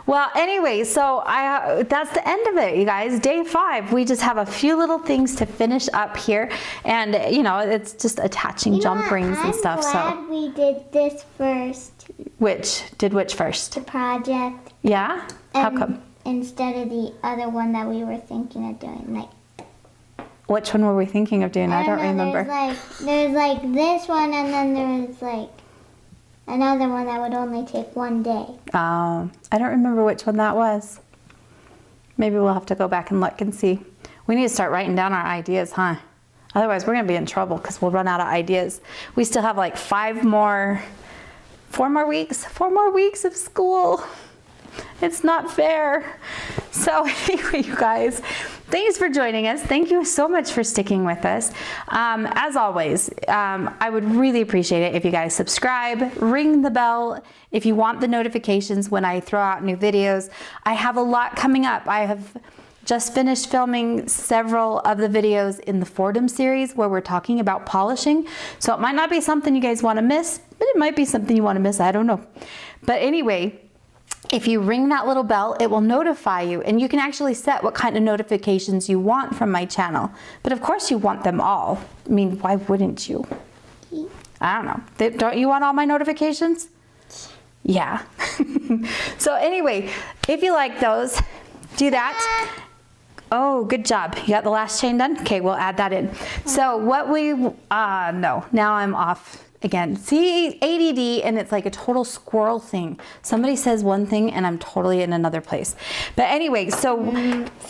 Well, anyway, so that's the end of it, you guys. Day 5. We just have a few little things to finish up here, and you know, it's just attaching jump rings and stuff. I'm glad we did this first. Which first? The project. Yeah. How come? Instead of the other one that we were thinking of doing, like. Which one were we thinking of doing? I don't remember. There's like this one, and then there's like another one that would only take one day. I don't remember which one that was. Maybe we'll have to go back and look and see. We need to start writing down our ideas, huh? Otherwise, we're gonna be in trouble because we'll run out of ideas. We still have like 4 more weeks of school. It's not fair. So anyway, you guys, thanks for joining us. Thank you so much for sticking with us. As always, I would really appreciate it if you guys subscribe, ring the bell if you want the notifications when I throw out new videos. I have a lot coming up. I have just finished filming several of the videos in the Fordham series where we're talking about polishing. So it might not be something you guys want to miss, but it might be something you want to miss. I don't know. But anyway, if you ring that little bell, it will notify you, and you can actually set what kind of notifications you want from my channel. But of course you want them all. I mean, why wouldn't you? I don't know. Don't you want all my notifications? Yeah. So anyway, if you like those, do that. Oh, good job. You got the last chain done? Okay, we'll add that in. So what no, now I'm off again. See, ADD, and it's like a total squirrel thing. Somebody says one thing and I'm totally in another place. But anyway, so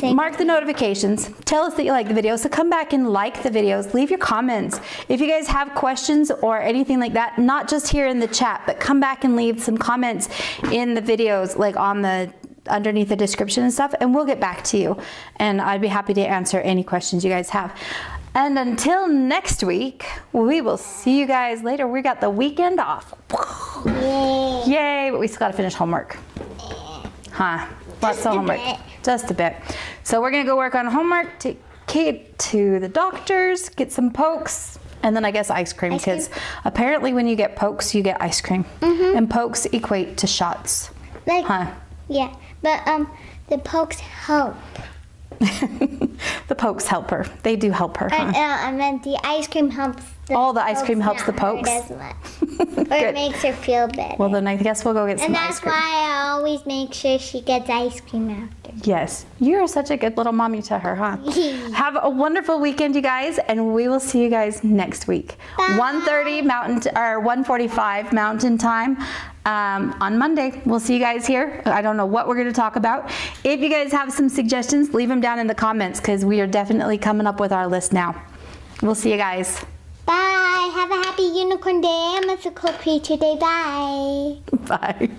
mark the notifications. Tell us that you like the video. So come back and like the videos. Leave your comments. If you guys have questions or anything like that, not just here in the chat, but come back and leave some comments in the videos, like on the underneath the description and stuff, and we'll get back to you. And I'd be happy to answer any questions you guys have. And until next week, we will see you guys later. We got the weekend off. Yay. Yay, but we still gotta finish homework. Huh, lots of homework. Just a bit. So we're gonna go work on homework, take Kate to the doctor's, get some pokes, and then I guess ice cream, because apparently when you get pokes, you get ice cream. And pokes equate to shots. Like, Huh. yeah, but the pokes help. The pokes help her. They do help her, huh? I meant the ice cream helps. All the ice cream helps the pokes? As much. Or it makes her feel better. Well, then I guess we'll go get some and ice that's cream. why I always make sure she gets ice cream after. Yes, you're such a good little mommy to her, huh? Have a wonderful weekend, you guys, and we will see you guys next week. 1:30 Mountain, or 1:45 Mountain Time on Monday. We'll see you guys here. I don't know what we're going to talk about. If you guys have some suggestions, leave them down in the comments, because we are definitely coming up with our list now. We'll see you guys. Bye. Have a happy unicorn day and mythical creature day. Bye. Bye.